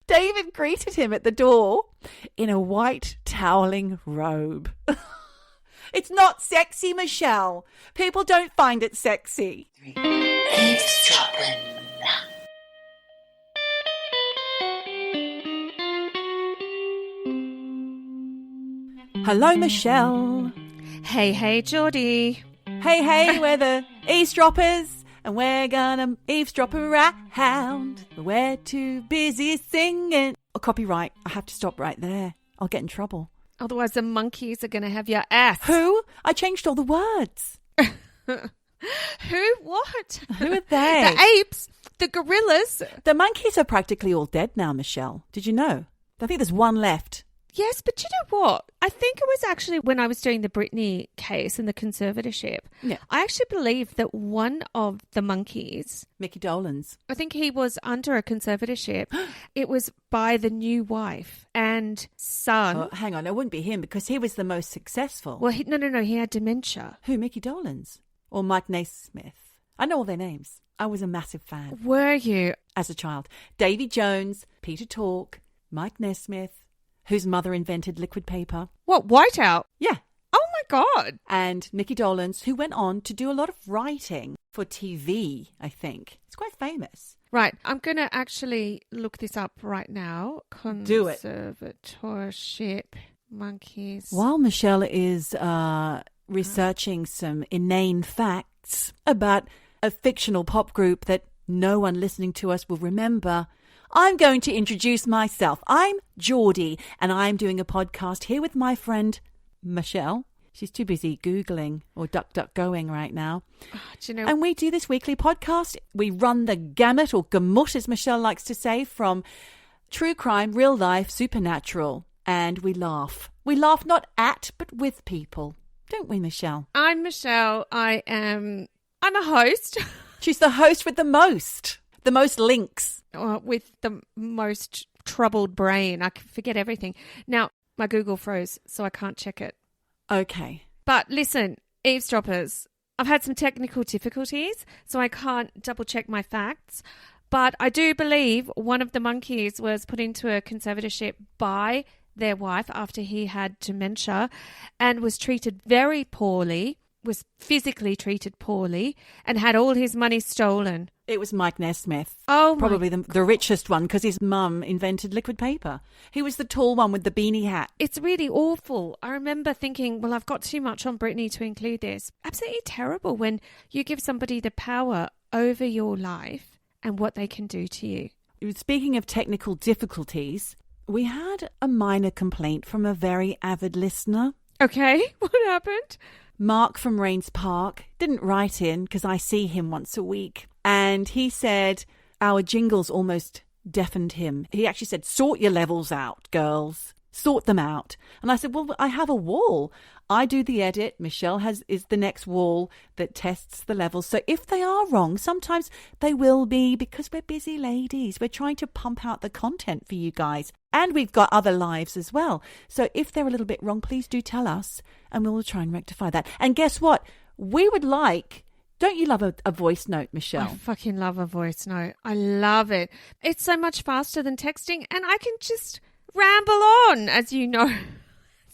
David greeted him at the door in a white toweling robe. It's not sexy, Michelle. People don't find it sexy. Eavesdroppin. Hello, Michelle. Hey, Geordie. Hey, we're the eavesdroppers, and we're gonna eavesdrop around. We're too busy singing. Oh, copyright. I have to stop right there. I'll get in trouble. Otherwise the monkeys are going to have your ass. Who? I changed all the words. Who? What? Who are they? The apes. The gorillas. The monkeys are practically all dead now, Michelle. Did you know? I think there's one left. Yes, but you know what? I think it was actually when I was doing the Britney case and the conservatorship. Yeah. I actually believe that one of the monkeys, Mickey Dolenz. I think he was under a conservatorship. It was by the new wife and son. Oh, hang on, it wouldn't be him because he was the most successful. Well, no, he had dementia. Who, Mickey Dolenz? Or Mike Naismith? I know all their names. I was a massive fan. Were you? As a child. Davy Jones, Peter Tork, Mike Naismith, whose mother invented liquid paper. What, Whiteout? Yeah. Oh, my God. And Mickey Dolenz, who went on to do a lot of writing for TV, I think. It's quite famous. Right. I'm going to actually look this up right now. Do it. Conservatorship monkeys. While Michelle is researching some inane facts about a fictional pop group that no one listening to us will remember, I'm going to introduce myself. I'm Geordie, and I'm doing a podcast here with my friend Michelle. She's too busy Googling or DuckDuckGoing right now. Oh, do you know? And we do this weekly podcast. We run the gamut, or gamut, as Michelle likes to say, from true crime, real life, supernatural, and we laugh. We laugh not at, but with people. Don't we, Michelle? I'm Michelle. I'm a host. She's the host with the most links. With the most troubled brain. I can forget everything. Now, my Google froze, so I can't check it. Okay. But listen, eavesdroppers, I've had some technical difficulties, so I can't double check my facts. But I do believe one of the monkeys was put into a conservatorship by their wife after he had dementia and was treated very poorly, was physically treated poorly, and had all his money stolen. It was Mike Naismith. Oh, probably the richest one because his mum invented liquid paper. He was the tall one with the beanie hat. It's really awful. I remember thinking, well, I've got too much on Britney to include this. Absolutely terrible when you give somebody the power over your life and what they can do to you. Speaking of technical difficulties, we had a minor complaint from a very avid listener. Okay, what happened? Mark from Rains Park didn't write in because I see him once a week. And he said our jingles almost deafened him. He actually said, sort your levels out, girls. Sort them out. And I said, well, I have a wall. I do the edit. Michelle is the next wall that tests the levels. So if they are wrong, sometimes they will be because we're busy ladies. We're trying to pump out the content for you guys. And we've got other lives as well. So if they're a little bit wrong, please do tell us and we'll try and rectify that. And guess what? We would like... Don't you love a voice note, Michelle? I fucking love a voice note. I love it. It's so much faster than texting and I can just ramble on, as you know.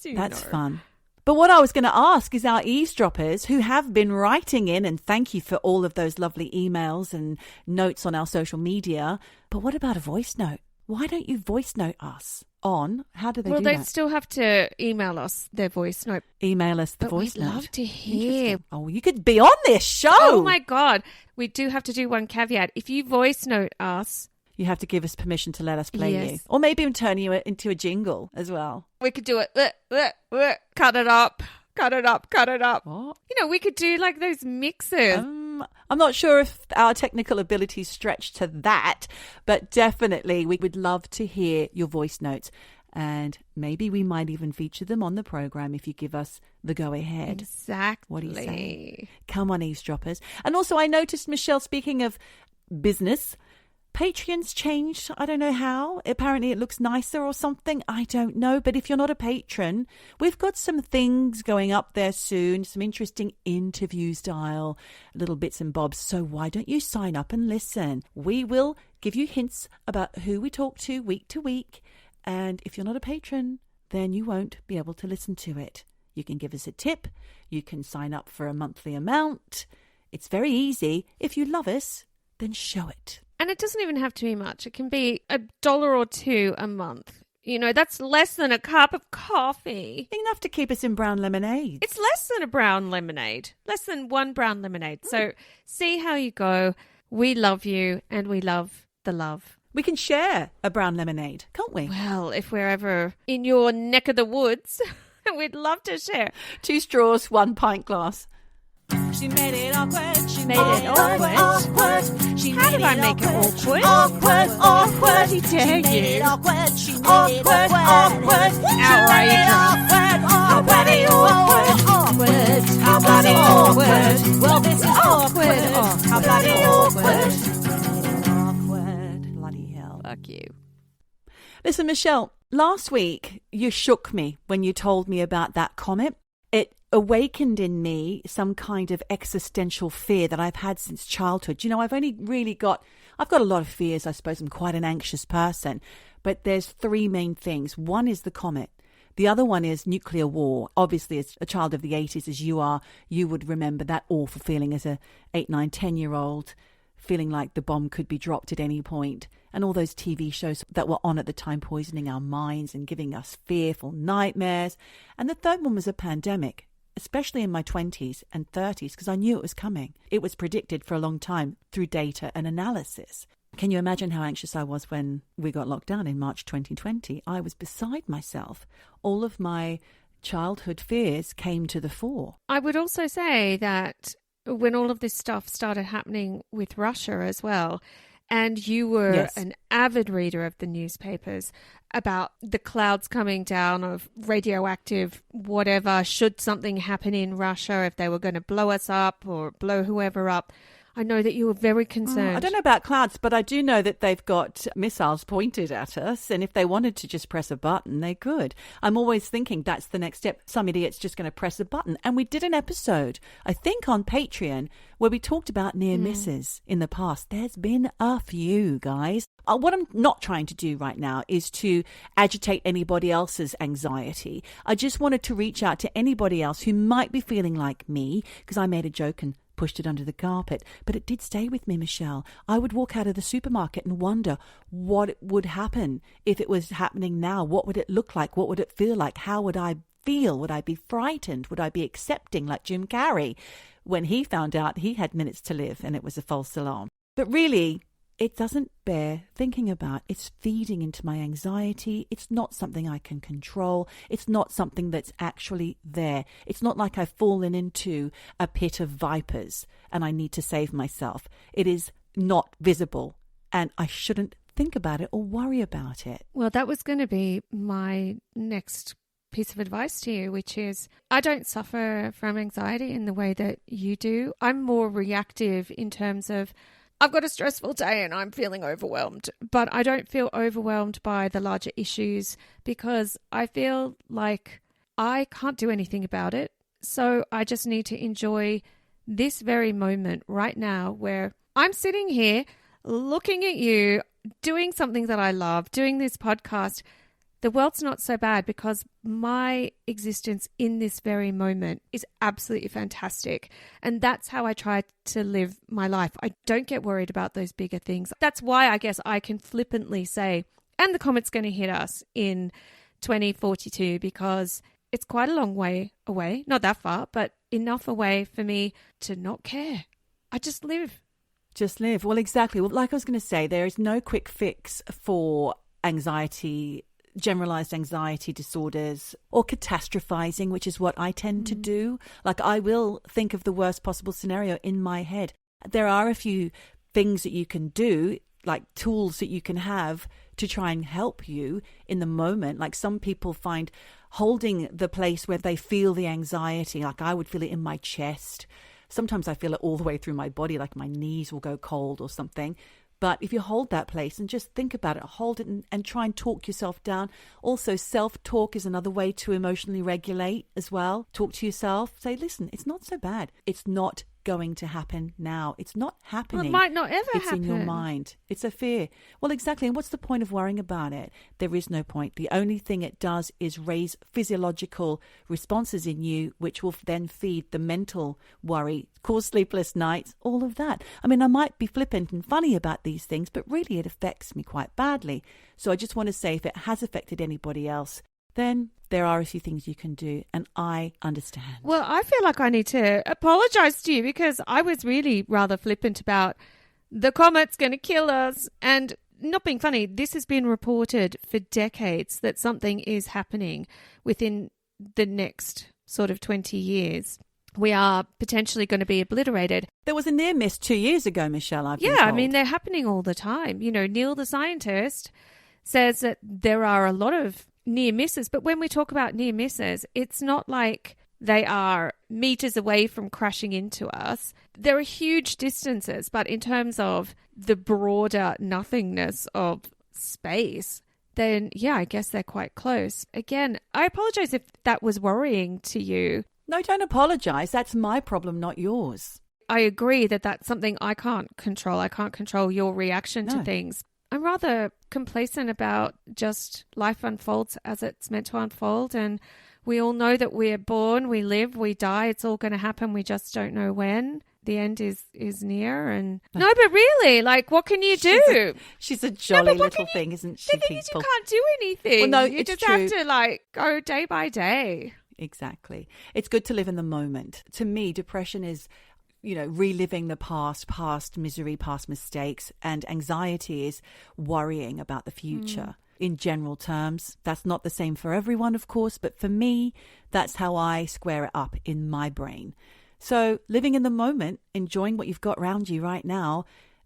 That's fun. But what I was going to ask is our eavesdroppers who have been writing in, and thank you for all of those lovely emails and notes on our social media. But what about a voice note? Why don't you voice note us on? How do they do that? Well, they still have to email us their voice note. Email us the voice note. We'd love to hear. Oh, you could be on this show. Oh, my God. We do have to do one caveat. If you voice note us... You have to give us permission to let us play Yes. you. Or maybe turn you into a jingle as well. We could do it. Cut it up. Cut it up. Cut it up. What? You know, we could do like those mixes. I'm not sure if our technical abilities stretch to that, but definitely we would love to hear your voice notes. And maybe we might even feature them on the program if you give us the go-ahead. Exactly. What do you say? Come on, eavesdroppers. And also I noticed, Michelle, speaking of business, Patreon's changed. I don't know how. Apparently it looks nicer or something. I don't know. But if you're not a patron, we've got some things going up there soon. Some interesting interview style little bits and bobs. So why don't you sign up and listen? We will give you hints about who we talk to week. And if you're not a patron, then you won't be able to listen to it. You can give us a tip. You can sign up for a monthly amount. It's very easy. If you love us, then show it. And it doesn't even have to be much. It can be $1 or $2 a month. You know, that's less than a cup of coffee. Enough to keep us in brown lemonade. It's less than a brown lemonade. Less than one brown lemonade. So see how you go. We love you and we love the love. We can share a brown lemonade, can't we? Well, if we're ever in your neck of the woods, we'd love to share. 2 straws, 1 pint glass. She made it awkward. She made it awkward. She How did I make it awkward? Awkward. How dare She made you? it awkward. She made it awkward. Outrageous. How bloody awkward. How bloody awkward. Well, this is awkward. How bloody awkward. Awkward. Bloody hell. Fuck you. Listen, Michelle, last week you shook me when you told me about that comet. It awakened in me some kind of existential fear that I've had since childhood. You know, I've got a lot of fears. I suppose I'm quite an anxious person, but there's 3 main things. One is the comet. The other one is nuclear war. Obviously, as a child of the 80s, as you are, you would remember that awful feeling as a 8, 9, 10-year-old, feeling like the bomb could be dropped at any point. And all those TV shows that were on at the time poisoning our minds and giving us fearful nightmares. And the third one was a pandemic, especially in my 20s and 30s, because I knew it was coming. It was predicted for a long time through data and analysis. Can you imagine how anxious I was when we got locked down in March 2020? I was beside myself. All of my childhood fears came to the fore. I would also say that when all of this stuff started happening with Russia as well, and you were an avid reader of the newspapers about the clouds coming down of radioactive whatever, should something happen in Russia, if they were going to blow us up or blow whoever up. I know that you were very concerned. I don't know about clouds, but I do know that they've got missiles pointed at us. And if they wanted to just press a button, they could. I'm always thinking that's the next step. Some idiot's just going to press a button. And we did an episode, I think on Patreon, where we talked about near misses in the past. There's been a few, guys. What I'm not trying to do right now is to agitate anybody else's anxiety. I just wanted to reach out to anybody else who might be feeling like me, because I made a joke and pushed it under the carpet. But it did stay with me, Michelle. I would walk out of the supermarket and wonder what would happen if it was happening now. What would it look like? What would it feel like? How would I feel? Would I be frightened? Would I be accepting like Jim Carrey when he found out he had minutes to live and it was a false alarm? But really, it doesn't bear thinking about. It's feeding into my anxiety. It's not something I can control. It's not something that's actually there. It's not like I've fallen into a pit of vipers and I need to save myself. It is not visible and I shouldn't think about it or worry about it. Well, that was going to be my next piece of advice to you, which is I don't suffer from anxiety in the way that you do. I'm more reactive in terms of I've got a stressful day and I'm feeling overwhelmed, but I don't feel overwhelmed by the larger issues because I feel like I can't do anything about it. So I just need to enjoy this very moment right now where I'm sitting here looking at you, doing something that I love, doing this podcast. The world's not so bad because my existence in this very moment is absolutely fantastic. And that's how I try to live my life. I don't get worried about those bigger things. That's why I guess I can flippantly say, and the comet's going to hit us in 2042 because it's quite a long way away. Not that far, but enough away for me to not care. I just live. Just live. Well, exactly. Well, like I was going to say, there is no quick fix for anxiety, generalized anxiety disorders, or catastrophizing, which is what I tend to do. Like I will think of the worst possible scenario in my head. There are a few things that you can do, like tools that you can have to try and help you in the moment. Like some people find holding the place where they feel the anxiety, like I would feel it in my chest. Sometimes I feel it all the way through my body, like my knees will go cold or something. But if you hold that place and just think about it, hold it and try and talk yourself down. Also, self-talk is another way to emotionally regulate as well. Talk to yourself. Say, listen, it's not so bad. It's not going to happen now. It's not happening. It might not ever it's happen. It's in your mind. It's a fear. Well, exactly. And what's the point of worrying about it? There is no point. The only thing it does is raise physiological responses in you, which will then feed the mental worry, cause sleepless nights, all of that. I mean, I might be flippant and funny about these things, but really it affects me quite badly. So I just want to say, if it has affected anybody else, then there are a few things you can do, and I understand. Well, I feel like I need to apologize to you because I was really rather flippant about the comet's going to kill us. And not being funny, this has been reported for decades that something is happening within the next sort of 20 years. We are potentially going to be obliterated. There was a near miss 2 years ago, Michelle, I've been Yeah, told. I mean, they're happening all the time. You know, Neil the scientist says that there are a lot of near misses, but when we talk about near misses, it's not like they are meters away from crashing into us. There are huge distances, but in terms of the broader nothingness of space, then yeah, I guess they're quite close. Again, I apologize if that was worrying to you. No, don't apologize. That's my problem, not yours. I agree that that's something I can't control. I can't control your reaction to things. I'm rather complacent about just life unfolds as it's meant to unfold. And we all know that we're born, we live, we die. It's all going to happen. We just don't know when. The end is near. And no, but really, like, what can you do? She's a jolly little thing, isn't she, The thing is, you people? can't do anything. Well, no, you it's just true. have to, like, go day by day. Exactly. It's good to live in the moment. To me, depression is, reliving the past misery, past mistakes, and anxiety is worrying about the future. In general terms, that's not the same for everyone, of course, but for me, that's how I square it up in my brain. So living in the moment, enjoying what you've got around you right now,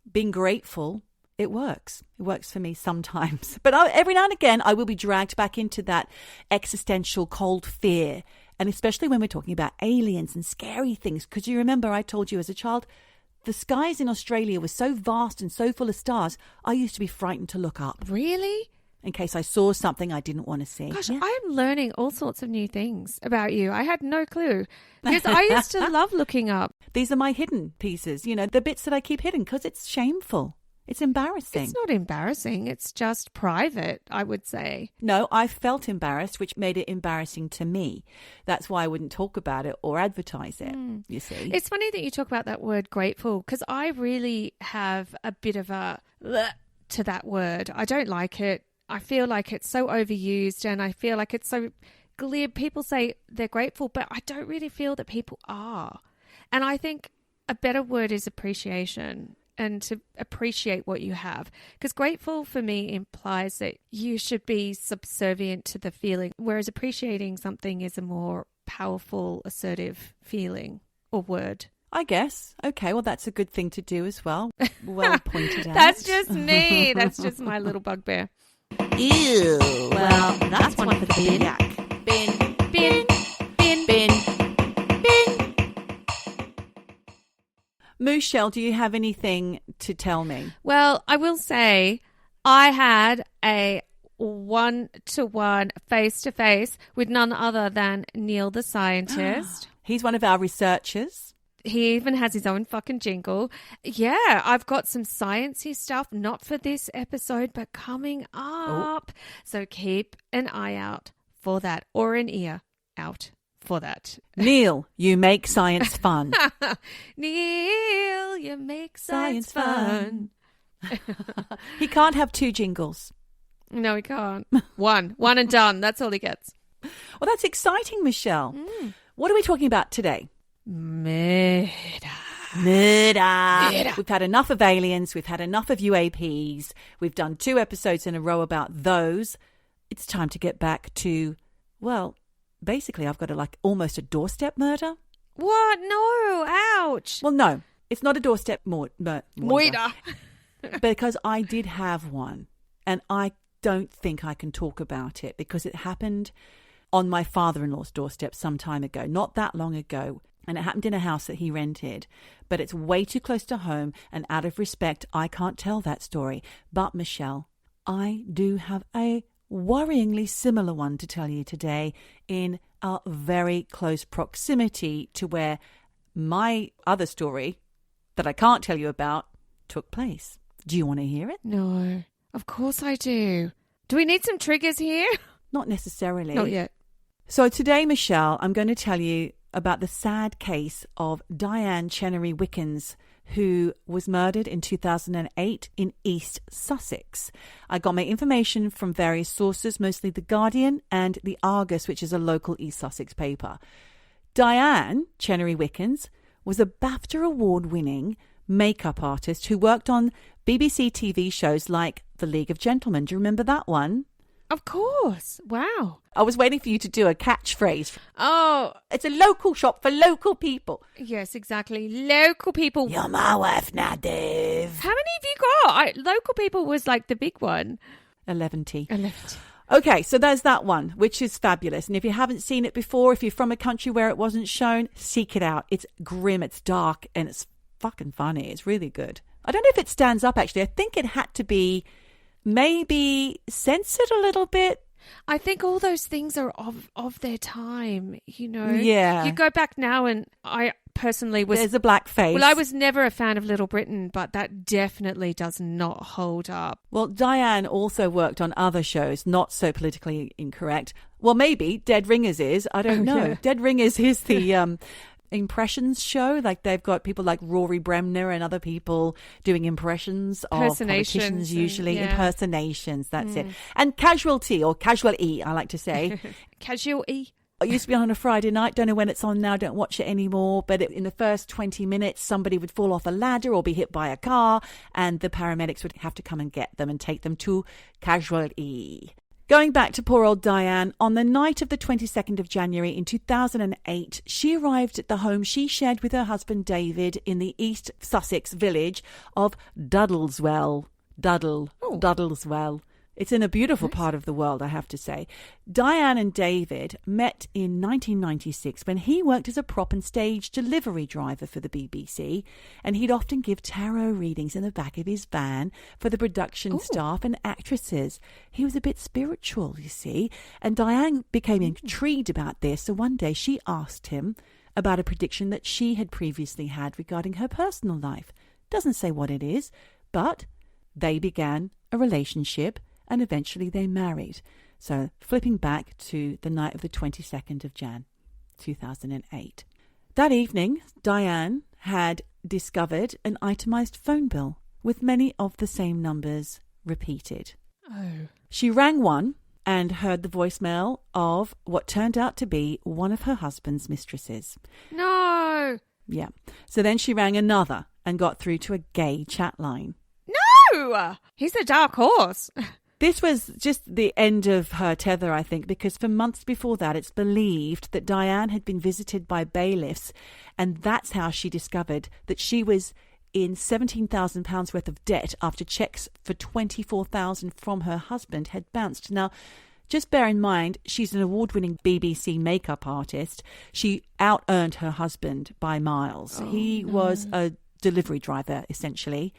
being grateful, it works. It works for me sometimes. But every now and again, I will be dragged back into that existential cold fear. And especially when we're talking about aliens and scary things. Because you remember I told you as a child, the skies in Australia were so vast and so full of stars, I used to be frightened to look up. Really? In case I saw something I didn't want to see. Gosh, Yeah. I am learning all sorts of new things about you. I had no clue. Because I used to love looking up. These are my hidden pieces, the bits that I keep hidden because it's shameful. It's embarrassing. It's not embarrassing. It's just private, I would say. No, I felt embarrassed, which made it embarrassing to me. That's why I wouldn't talk about it or advertise it, you see. It's funny that you talk about that word grateful because I really have a bit of a to that word. I don't like it. I feel like it's so overused and I feel like it's so glib. People say they're grateful, but I don't really feel that people are. And I think a better word is appreciation. And to appreciate what you have. Because grateful for me implies that you should be subservient to the feeling, whereas appreciating something is a more powerful, assertive feeling or word. I guess. Okay, well, that's a good thing to do as well. Well pointed out. That's just me. That's just my little bugbear. Ew. Well, that's one for the bin. Yak. Bin, bin, bin, bin. Michelle, do you have anything to tell me? Well, I will say I had a one-to-one, face-to-face with none other than Neil the scientist. He's one of our researchers. He even has his own fucking jingle. Yeah, I've got some sciencey stuff, not for this episode, but coming up. So keep an eye out for that, or an ear out for that. Neil, you make science fun. Neil, you make science fun. He can't have two jingles. No, he can't. One and done. That's all he gets. Well, that's exciting, Michelle. What are we talking about today? Murder. Murder. We've had enough of aliens. We've had enough of UAPs. We've done 2 episodes in a row about those. It's time to get back to, well, basically I've got almost a doorstep murder. What? No. Ouch. Well, no, it's not a doorstep murder. Murder. Because I did have one, and I don't think I can talk about it because it happened on my father-in-law's doorstep some time ago, not that long ago. And it happened in a house that he rented. But it's way too close to home, and out of respect, I can't tell that story. But, Michelle, I do have a worryingly similar one to tell you today in a very close proximity to where my other story that I can't tell you about took place. Do you want to hear it? No, of course I do. Do we need some triggers here? Not necessarily. Not yet. So today, Michelle, I'm going to tell you about the sad case of Diane Chenery-Wickens, who was murdered in 2008 in East Sussex. I got my information from various sources, mostly The Guardian and The Argus, which is a local East Sussex paper. Diane Chenery-Wickens was a BAFTA award-winning makeup artist who worked on BBC TV shows like The League of Gentlemen. Do you remember that one? Of course. Wow. I was waiting for you to do a catchphrase. Oh. It's a local shop for local people. Yes, exactly. Local people. You're my wife now, Dave. How many have you got? Local people was like the big one. 11T. 11T. Okay, so there's that one, which is fabulous. And if you haven't seen it before, if you're from a country where it wasn't shown, seek it out. It's grim, it's dark, and it's fucking funny. It's really good. I don't know if it stands up, actually. I think it had to be maybe censored a little bit. I think all those things are of their time, you know. Yeah. You go back now, and I personally was... There's a black face. Well, I was never a fan of Little Britain, but that definitely does not hold up. Well, Diane also worked on other shows, not so politically incorrect. Well, maybe Dead Ringers is. I don't know. Yeah. Dead Ringers is the... impressions show. Like they've got people like Rory Bremner and other people doing impressions of politicians, usually impersonations. That's it. And Casualty, or Casualty, I like to say. Casualty. It used to be on a Friday night. Don't know when it's on now. Don't watch it anymore. But in the first 20 minutes, somebody would fall off a ladder or be hit by a car, and the paramedics would have to come and get them and take them to Casualty. Going back to poor old Diane, on the night of the 22nd of January in 2008, she arrived at the home she shared with her husband David in the East Sussex village of Duddleswell. Duddleswell. It's in a beautiful part of the world, I have to say. Diane and David met in 1996 when he worked as a prop and stage delivery driver for the BBC, and he'd often give tarot readings in the back of his van for the production staff and actresses. He was a bit spiritual, you see, and Diane became intrigued about this, so one day she asked him about a prediction that she had previously had regarding her personal life. Doesn't say what it is, but they began a relationship, and eventually they married. So flipping back to the night of the 22nd of Jan, 2008. That evening, Diane had discovered an itemised phone bill with many of the same numbers repeated. Oh. She rang one and heard the voicemail of what turned out to be one of her husband's mistresses. No. Yeah. So then she rang another and got through to a gay chat line. No! He's a dark horse. This was just the end of her tether, I think, because for months before that, it's believed that Diane had been visited by bailiffs, and that's how she discovered that she was in £17,000 worth of debt after checks for $24,000 from her husband had bounced. Now, just bear in mind, she's an award-winning BBC makeup artist. She out-earned her husband by miles. He was a delivery driver, essentially.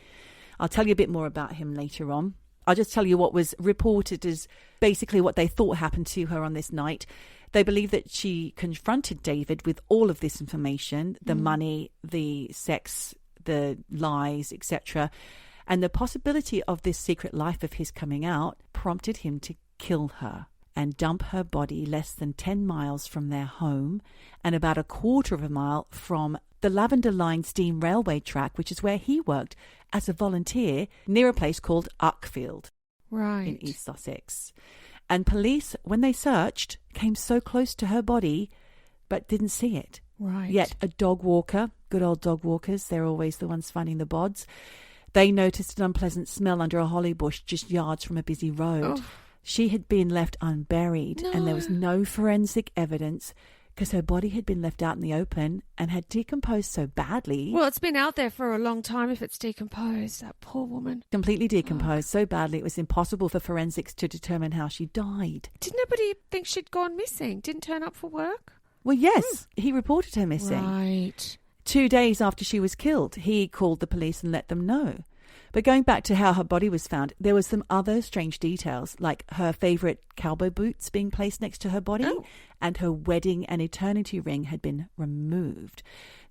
I'll tell you a bit more about him later on. I'll just tell you what was reported as basically what they thought happened to her on this night. They believe that she confronted David with all of this information, the money, the sex, the lies, etc. And the possibility of this secret life of his coming out prompted him to kill her and dump her body less than 10 miles from their home and about a quarter of a mile from the Lavender Line steam railway track, which is where he worked as a volunteer near a place called Uckfield in East Sussex. And police, when they searched, came so close to her body but didn't see it. Right. Yet a dog walker, good old dog walkers, they're always the ones finding the bods, they noticed an unpleasant smell under a holly bush just yards from a busy road. Oh. She had been left unburied and there was no forensic evidence because her body had been left out in the open and had decomposed so badly. Well, it's been out there for a long time if it's decomposed. That poor woman. Completely decomposed so badly it was impossible for forensics to determine how she died. Did nobody think she'd gone missing? Didn't turn up for work? Well, yes, he reported her missing. Right. 2 days after she was killed, he called the police and let them know. But going back to how her body was found, there was some other strange details, like her favourite cowboy boots being placed next to her body and her wedding and eternity ring had been removed.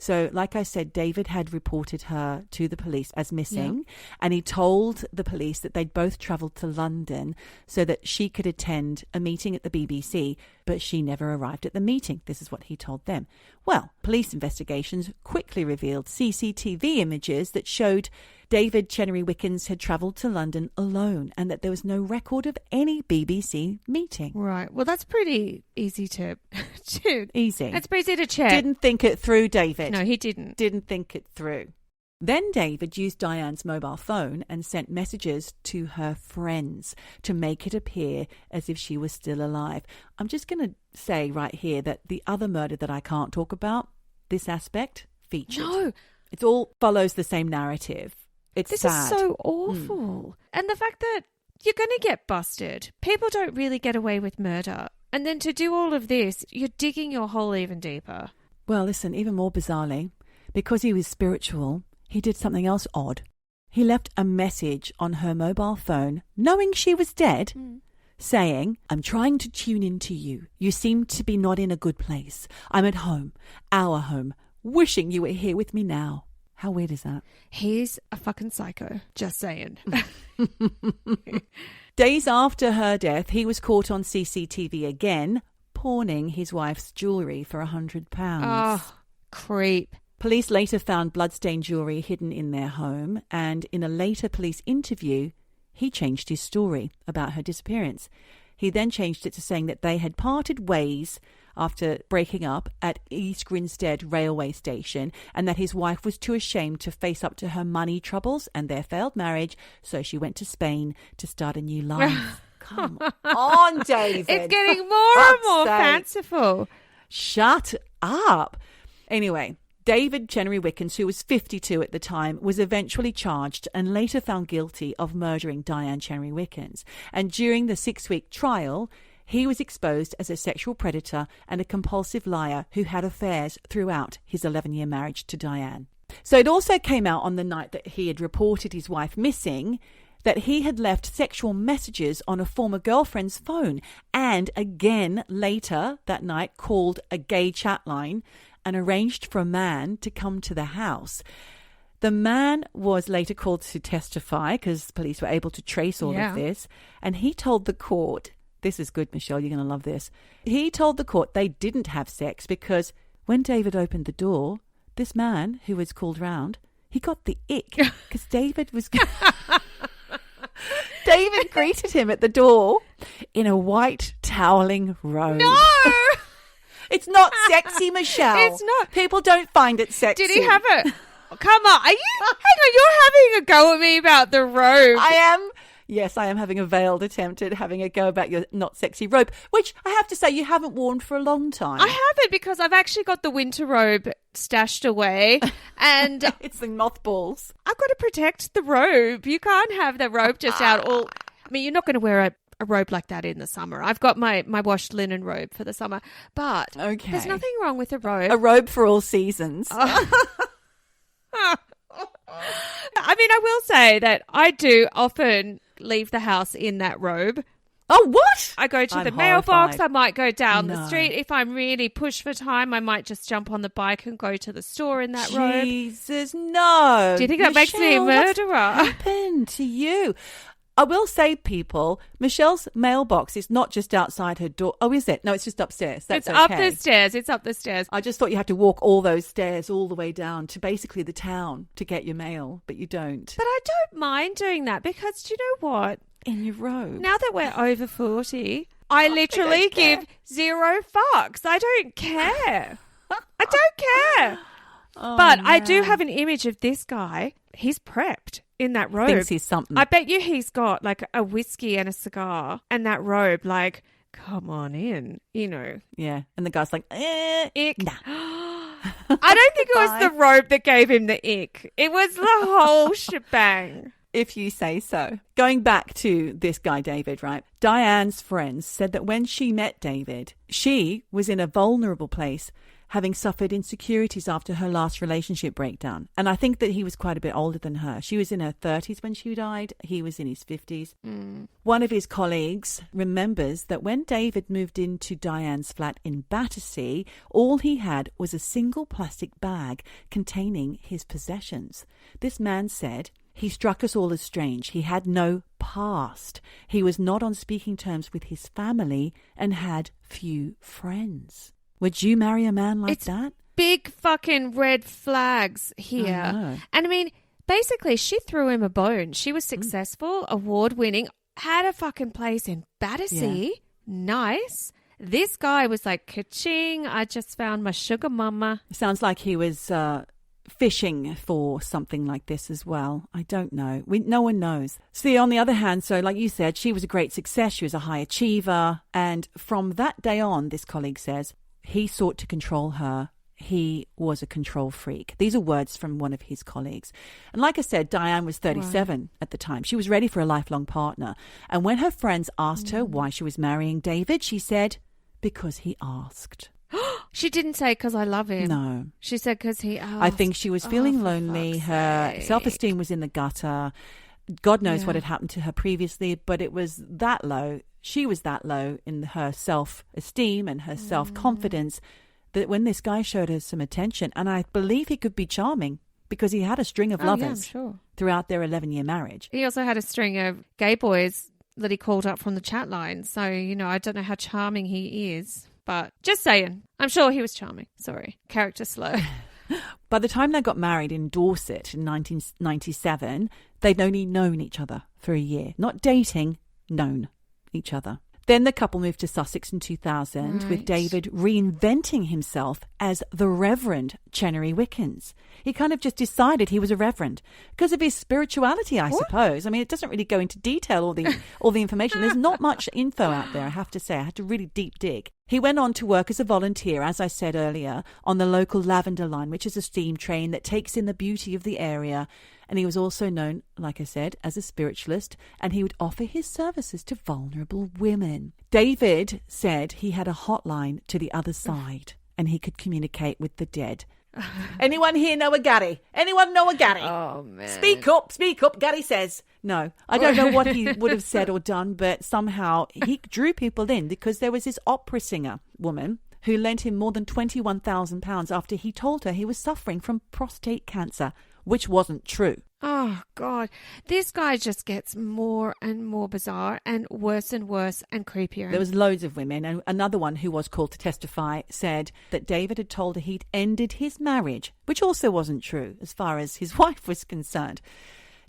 So, like I said, David had reported her to the police as missing, and he told the police that they'd both travelled to London so that she could attend a meeting at the BBC, but she never arrived at the meeting. This is what he told them. Well, police investigations quickly revealed CCTV images that showed David Chenery-Wickens had travelled to London alone and that there was no record of any BBC meeting. Right. Well, that's pretty easy to Easy. It's pretty easy to check. Didn't think it through, David. No, he didn't. Didn't think it through. Then David used Diane's mobile phone and sent messages to her friends to make it appear as if she was still alive. I'm just going to say right here that the other murder that I can't talk about, this aspect, featured. No. It all follows the same narrative. It's This sad. is so awful. And the fact that you're going to get busted. People don't really get away with murder. And then to do all of this, you're digging your hole even deeper. Well, listen, even more bizarrely, because he was spiritual, he did something else odd. He left a message on her mobile phone, knowing she was dead, saying, "I'm trying to tune into you. You seem to be not in a good place. I'm at home, our home, wishing you were here with me now." How weird is that? He's a fucking psycho. Just saying. Days after her death, he was caught on CCTV again, pawning his wife's jewellery for £100. Oh, creep. Police later found bloodstained jewellery hidden in their home, and in a later police interview, he changed his story about her disappearance. He then changed it to saying that they had parted ways after breaking up at East Grinstead railway station, and that his wife was too ashamed to face up to her money troubles and their failed marriage, so she went to Spain to start a new life. Come on, David. It's getting more and more fanciful. Shut up. Anyway, David Chenery-Wickens, who was 52 at the time, was eventually charged and later found guilty of murdering Diane Chenery-Wickens. And during the 6-week trial, he was exposed as a sexual predator and a compulsive liar who had affairs throughout his 11-year marriage to Diane. So it also came out on the night that he had reported his wife missing that he had left sexual messages on a former girlfriend's phone, and again later that night called a gay chat line and arranged for a man to come to the house. The man was later called to testify because police were able to trace all of this, and he told the court, this is good, Michelle, you're going to love this. He told the court they didn't have sex because when David opened the door, this man who was called round, he got the ick because David was... David greeted him at the door in a white toweling robe. No! It's not sexy, Michelle. It's not. People don't find it sexy. Did he have it? Come on. Hang on, you're having a go at me about the robe. I am. Yes, I am having a veiled attempt at having a go about your not sexy robe, which I have to say you haven't worn for a long time. I haven't, because I've actually got the winter robe stashed away and it's in mothballs. I've got to protect the robe. You can't have the robe just out all... I mean, you're not going to wear a robe like that in the summer. I've got my washed linen robe for the summer, but there's nothing wrong with a robe. A robe for all seasons. I mean, I will say that I do often leave the house in that robe. Oh, what? I go to the mailbox. I might go down the street. If I'm really pushed for time, I might just jump on the bike and go to the store in that robe. Jesus, no. Do you think that makes me a murderer? What happened to you? I will say, people, Michelle's mailbox is not just outside her door. Oh, is it? No, it's just upstairs. That's It's up the stairs. It's up the stairs. I just thought you had to walk all those stairs all the way down to basically the town to get your mail, but you don't. But I don't mind doing that because, do you know what? In your robe. Now that we're over 40, I literally give zero fucks. I don't care. I don't care. Oh, but man. I do have an image of this guy. He's prepped in that robe. Thinks he's something. I bet you he's got like a whiskey and a cigar and that robe, like, come on in, you know. Yeah. And the guy's like, Ick. nah. I don't think it was the robe that gave him the ick. It was the whole shebang. If you say so. Going back to this guy, David, right? Diane's friends said that when she met David, she was in a vulnerable place having suffered insecurities after her last relationship breakdown. And I think that he was quite a bit older than her. She was in her 30s when she died. He was in his 50s. One of his colleagues remembers that when David moved into Diane's flat in Battersea, all he had was a single plastic bag containing his possessions. This man said, "He struck us all as strange. He had no past. He was not on speaking terms with his family and had few friends." Would you marry a man like that? Big fucking red flags here. And I mean, basically, she threw him a bone. She was successful, award-winning, had a fucking place in Battersea. Yeah. Nice. This guy was like, ka-ching, I just found my sugar mama. Sounds like he was fishing for something like this as well. I don't know. No one knows. See, on the other hand, so like you said, she was a great success. She was a high achiever. And from that day on, this colleague says, he sought to control her. He was a control freak. These are words from one of his colleagues. And like I said, Diane was 37 at the time. She was ready for a lifelong partner. And when her friends asked her why she was marrying David, she said, because he asked. She didn't say because I love him. No. She said because he asked. I think she was feeling lonely. Her self-esteem was in the gutter. God knows what had happened to her previously, but it was that low. She was that low in her self-esteem and her self-confidence that when this guy showed her some attention, and I believe he could be charming because he had a string of lovers throughout their 11-year marriage. He also had a string of gay boys that he called up from the chat line. So, I don't know how charming he is, but just saying, I'm sure he was charming. Sorry, character slow. By the time they got married in Dorset in 1997, they'd only known each other for a year. Not dating, known each other. Then the couple moved to Sussex in 2000 with David reinventing himself as the Reverend Chenery-Wickens. He kind of just decided he was a reverend because of his spirituality, I suppose. I mean, it doesn't really go into detail, all the information. There's not much info out there, I have to say. I had to really deep dig. He went on to work as a volunteer, as I said earlier, on the local Lavender Line, which is a steam train that takes in the beauty of the area. And he was also known, like I said, as a spiritualist, and he would offer his services to vulnerable women. David said he had a hotline to the other side, and he could communicate with the dead. Anyone here know a Gary? Anyone know a Gary? Oh, man. Speak up, Gary says. No, I don't know what he would have said or done, but somehow he drew people in because there was this opera singer woman who lent him more than £21,000 after he told her he was suffering from prostate cancer, which wasn't true. Oh, God. This guy just gets more and more bizarre and worse and creepier. There was loads of women, and another one who was called to testify said that David had told her he'd ended his marriage, which also wasn't true as far as his wife was concerned.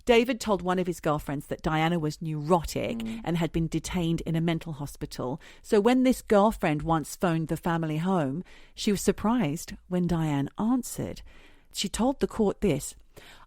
David told one of his girlfriends that Diana was neurotic and had been detained in a mental hospital. So when this girlfriend once phoned the family home, she was surprised when Diane answered. She told the court this: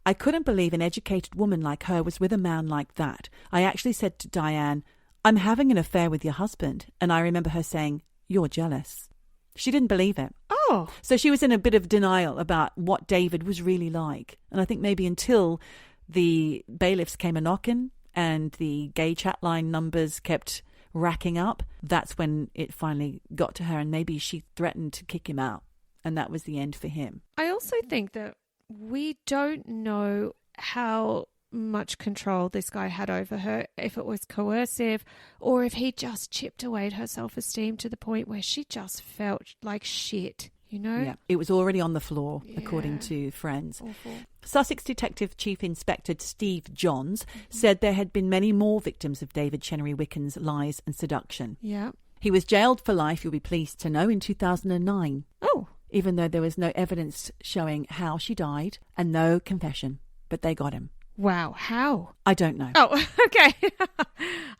"I couldn't believe an educated woman like her was with a man like that. I actually said to Diane, 'I'm having an affair with your husband.' And I remember her saying, 'You're jealous.'" She didn't believe it. Oh. So she was in a bit of denial about what David was really like. And I think maybe until the bailiffs came a-knocking and the gay chat line numbers kept racking up, that's when it finally got to her, and maybe she threatened to kick him out. And that was the end for him. I also think that we don't know how much control this guy had over her, if it was coercive or if he just chipped away at her self-esteem to the point where she just felt like shit, Yeah, it was already on the floor, according to friends. Awful. Sussex Detective Chief Inspector Steve Johns said there had been many more victims of David Chenery-Wickens' lies and seduction. Yeah. He was jailed for life, you'll be pleased to know, in 2009. Oh. Even though there was no evidence showing how she died and no confession. But they got him. Wow. How? I don't know. Oh, okay.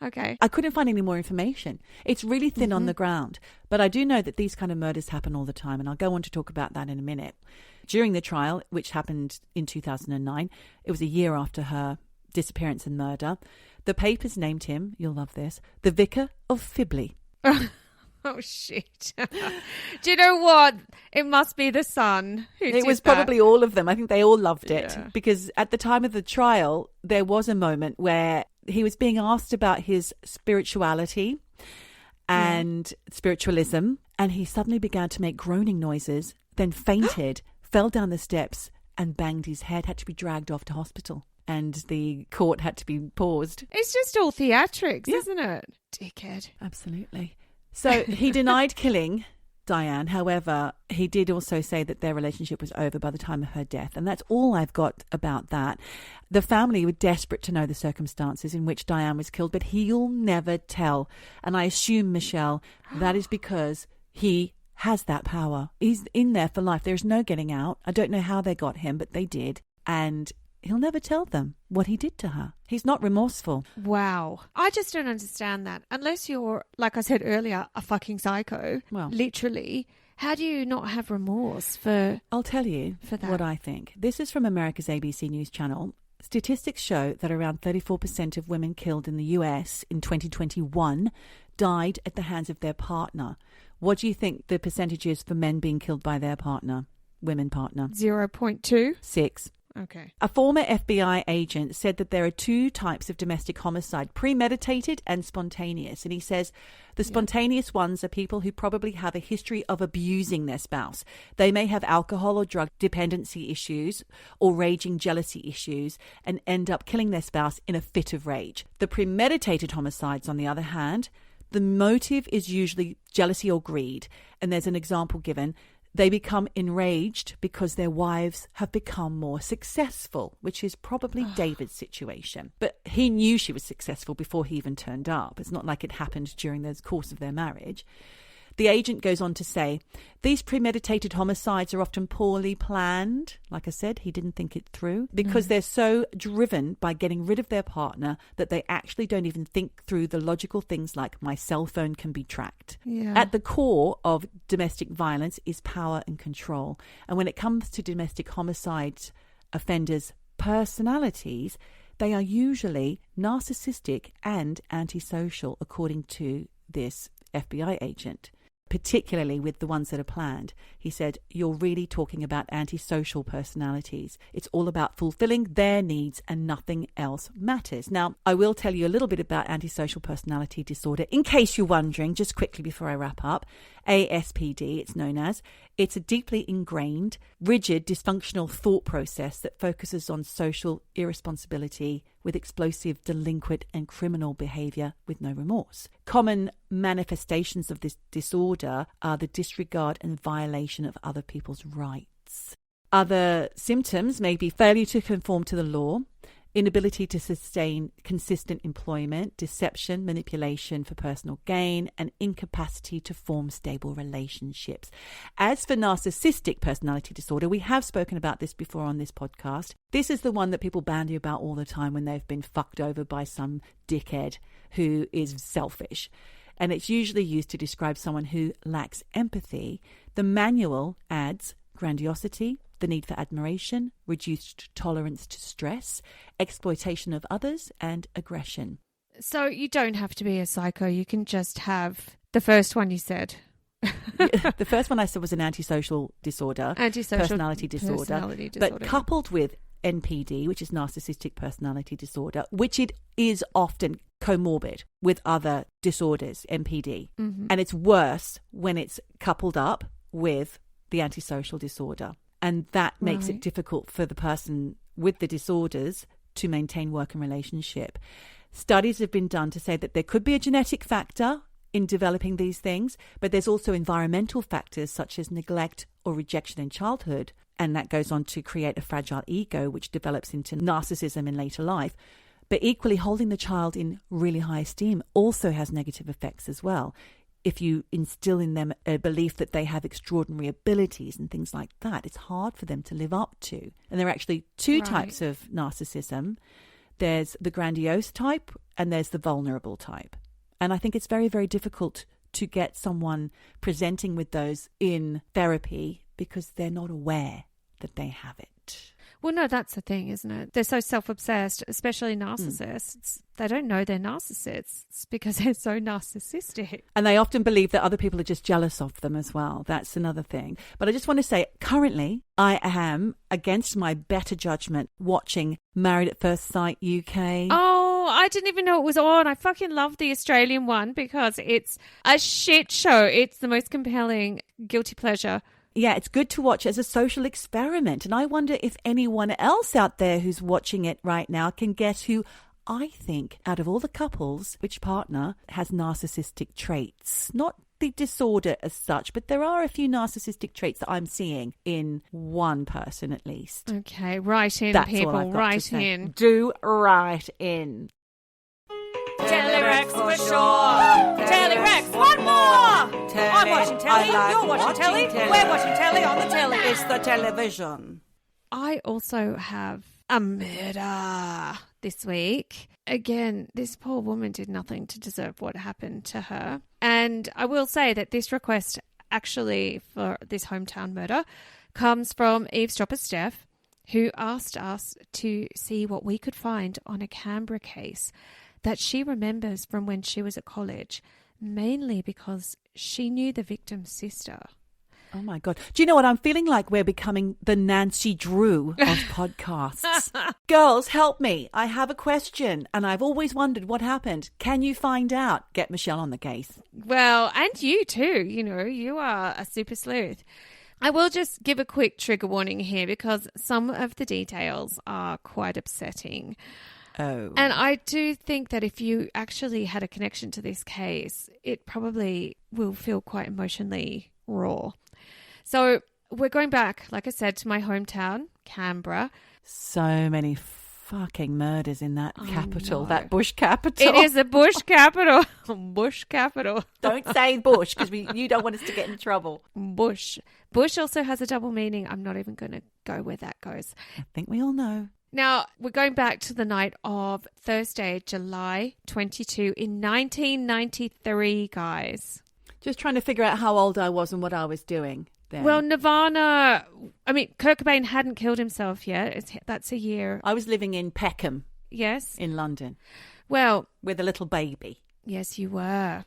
Okay. I couldn't find any more information. It's really thin on the ground. But I do know that these kind of murders happen all the time, and I'll go on to talk about that in a minute. During the trial, which happened in 2009, it was a year after her disappearance and murder, the papers named him, you'll love this, the Vicar of Fibley. Oh, shit. Do you know what? It must be the son who did It was that. probably all of them. I think they all loved it. Yeah. Because at the time of the trial, there was a moment where he was being asked about his spirituality and spiritualism, and he suddenly began to make groaning noises then fainted, fell down the steps and banged his head, had to be dragged off to hospital. And the court had to be paused. It's just all theatrics, Yeah. isn't it? Dickhead. Absolutely. So he denied killing Diane. However, he did also say that their relationship was over by the time of her death. And that's all I've got about that. The family were desperate to know the circumstances in which Diane was killed, but he'll never tell. And I assume, Michelle, that is because he has that power. He's in there for life. There's no getting out. I don't know how they got him, but they did. And he'll never tell them what he did to her. He's not remorseful. Wow. I just don't understand that. Unless you're, like I said earlier, a fucking psycho. Well, literally. How do you not have remorse for... I'll tell you for that? what I think. This is from America's ABC News channel. Statistics show that around 34% of women killed in the US in 2021 died at the hands of their partner. What do you think the percentage is for men being killed by their partner, women partner? 0.2? 6. Okay. A former FBI agent said that there are two types of domestic homicide, premeditated and spontaneous. And he says the spontaneous ones are people who probably have a history of abusing their spouse. They may have alcohol or drug dependency issues or raging jealousy issues and end up killing their spouse in a fit of rage. The premeditated homicides, on the other hand, the motive is usually jealousy or greed. And there's an example given. They become enraged because their wives have become more successful, which is probably David's situation. But he knew she was successful before he even turned up. It's not like it happened during the course of their marriage. The agent goes on to say, these premeditated homicides are often poorly planned. Like I said, he didn't think it through because they're so driven by getting rid of their partner that they actually don't even think through the logical things like my cell phone can be tracked. Yeah. At the core of domestic violence is power and control. And when it comes to domestic homicide offenders' personalities, they are usually narcissistic and antisocial, according to this FBI agent. Particularly with the ones that are planned. He said, you're really talking about antisocial personalities. It's all about fulfilling their needs and nothing else matters. Now, I will tell you a little bit about antisocial personality disorder in case you're wondering, just quickly before I wrap up. ASPD, it's known as. It's a deeply ingrained, rigid, dysfunctional thought process that focuses on social irresponsibility with explosive, delinquent and criminal behavior with no remorse. Common manifestations of this disorder are the disregard and violation of other people's rights. Other symptoms may be failure to conform to the law, inability to sustain consistent employment, deception, manipulation for personal gain, and incapacity to form stable relationships. As for narcissistic personality disorder, we have spoken about this before on this podcast. This is the one that people bandy about all the time when they've been fucked over by some dickhead who is selfish. And it's usually used to describe someone who lacks empathy. The manual adds grandiosity, the need for admiration, reduced tolerance to stress, exploitation of others, and aggression. So you don't have to be a psycho. You can just have the first one you said. The first one I said was an antisocial disorder, personality disorder. But coupled with NPD, which is narcissistic personality disorder, which it is often comorbid with other disorders, NPD. Mm-hmm. And it's worse when it's coupled up with the antisocial disorder. And that makes it difficult for the person with the disorders to maintain work and relationship. Studies have been done to say that there could be a genetic factor in developing these things, but there's also environmental factors such as neglect or rejection in childhood. And that goes on to create a fragile ego, which develops into narcissism in later life. But equally, holding the child in really high esteem also has negative effects as well. If you instill in them a belief that they have extraordinary abilities and things like that, it's hard for them to live up to. And there are actually two types of narcissism. There's the grandiose type and there's the vulnerable type. And I think it's very, very difficult to get someone presenting with those in therapy because they're not aware that they have it. Well, no, that's the thing, isn't it? They're so self-obsessed, especially narcissists. They don't know they're narcissists because they're so narcissistic. And they often believe that other people are just jealous of them as well. That's another thing. But I just want to say, currently, I am, against my better judgment, watching Married at First Sight UK. Oh, I didn't even know it was on. I fucking love the Australian one because it's a shit show. It's the most compelling guilty pleasure Yeah, it's good to watch as a social experiment. And I wonder if anyone else out there who's watching it right now can guess who I think, out of all the couples, which partner has narcissistic traits. Not the disorder as such, but there are a few narcissistic traits that I'm seeing in one person at least. Okay, write in, That's people, all I've got write to say. in. Do write in. Telerex for sure. Telerex, one more. I'm watching telly. You're watching telly. We're watching telly on the telly. It's the television. I also have a murder this week. Again, this poor woman did nothing to deserve what happened to her. And I will say that this request actually for this hometown murder comes from Eavesdropper Steph, who asked us to see what we could find on a Canberra case that she remembers from when she was at college, mainly because she knew the victim's sister. Oh, my God. Do you know what? I'm feeling like we're becoming the Nancy Drew of podcasts. Girls, help me. I have a question, and I've always wondered what happened. Can you find out? Get Michelle on the case. Well, and you too. You know, you are a super sleuth. I will just give a quick trigger warning here because some of the details are quite upsetting. Oh. And I do think that if you actually had a connection to this case, it probably will feel quite emotionally raw. So we're going back, like I said, to my hometown, Canberra. So many fucking murders in that capital, that bush capital. It is a bush capital. Bush capital. Don't say bush because you don't want us to get in trouble. Bush. Bush also has a double meaning. I'm not even going to go where that goes. I think we all know. Now, we're going back to the night of Thursday, July 22 in 1993, guys. Just trying to figure out how old I was and what I was doing then. Well, Kurt Cobain hadn't killed himself yet. That's a year. I was living in Peckham. Yes. In London. Well. With a little baby. Yes, you were.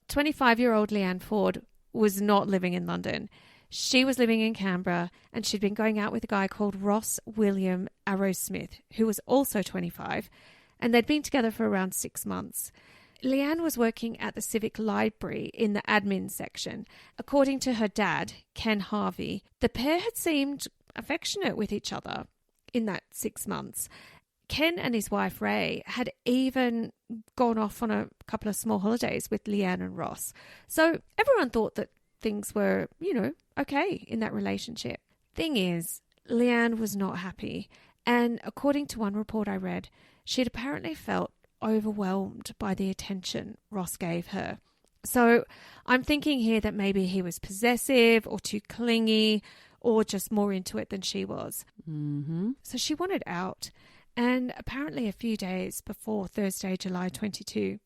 25-year-old Leanne Ford was not living in London. She was living in Canberra and she'd been going out with a guy called Ross Arrowsmith, who was also 25, and they'd been together for around 6 months. Leanne was working at the Civic Library in the admin section. According to her dad, Ken Harvey, the pair had seemed affectionate with each other in that 6 months. Ken and his wife, Ray, had even gone off on a couple of small holidays with Leanne and Ross. So everyone thought that things were, okay in that relationship. Thing is, Leanne was not happy. And according to one report I read, she'd apparently felt overwhelmed by the attention Ross gave her. So I'm thinking here that maybe he was possessive or too clingy or just more into it than she was. Mm-hmm. So she wanted out. And apparently a few days before Thursday, July 22,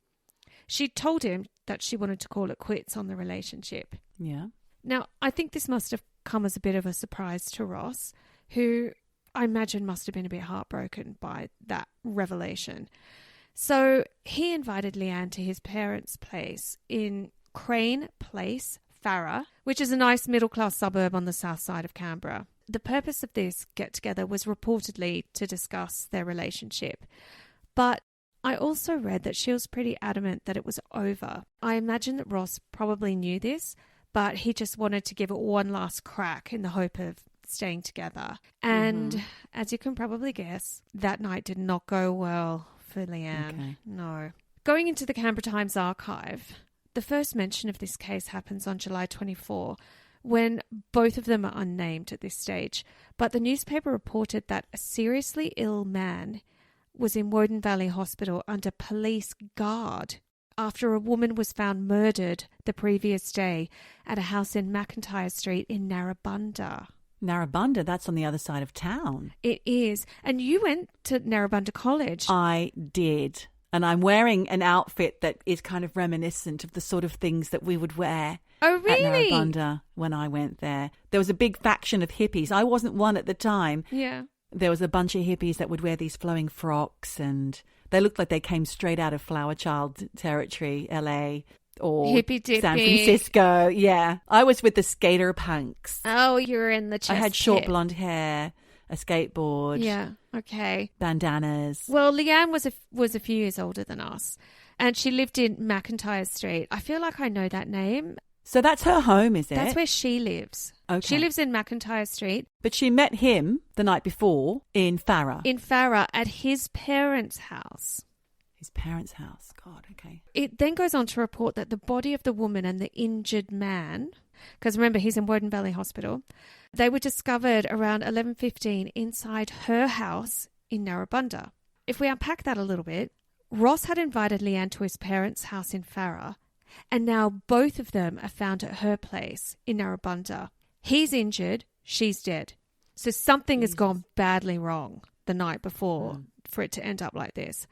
she told him that she wanted to call it quits on the relationship. Yeah. Now, I think this must have come as a bit of a surprise to Ross, who I imagine must have been a bit heartbroken by that revelation. So he invited Leanne to his parents' place in Crane Place, Farrer, which is a nice middle-class suburb on the south side of Canberra. The purpose of this get-together was reportedly to discuss their relationship. But I also read that she was pretty adamant that it was over. I imagine that Ross probably knew this, but he just wanted to give it one last crack in the hope of staying together. And as you can probably guess, that night did not go well for Leanne. Okay. No. Going into the Canberra Times archive, the first mention of this case happens on July 24, when both of them are unnamed at this stage. But the newspaper reported that a seriously ill man was in Woden Valley Hospital under police guard after a woman was found murdered the previous day at a house in McIntyre Street in Narrabundah. Narrabundah, that's on the other side of town. It is. And you went to Narrabundah College. I did. And I'm wearing an outfit that is kind of reminiscent of the sort of things that we would wear. Oh, really? At Narrabundah when I went there. There was a big faction of hippies. I wasn't one at the time. Yeah. There was a bunch of hippies that would wear these flowing frocks, and they looked like they came straight out of Flower Child territory, LA or Hippy dippy. San Francisco. Yeah. I was with the skater punks. Oh, you were in the chest I had short pit. blonde hair, a skateboard. Yeah. Okay. Bandanas. Well, Leanne was a few years older than us, and she lived in McIntyre Street. I feel like I know that name. So that's her home, is it? That's where she lives. Okay. She lives in McIntyre Street. But she met him the night before in Farrer. In Farrer at his parents' house. His parents' house. God, okay. It then goes on to report that the body of the woman and the injured man, because remember, he's in Woden Valley Hospital, they were discovered around 11:15 inside her house in Narrabundah. If we unpack that a little bit, Ross had invited Leanne to his parents' house in Farrer, and now both of them are found at her place in Narrabundah. He's injured, she's dead. So something has gone badly wrong the night before for it to end up like this.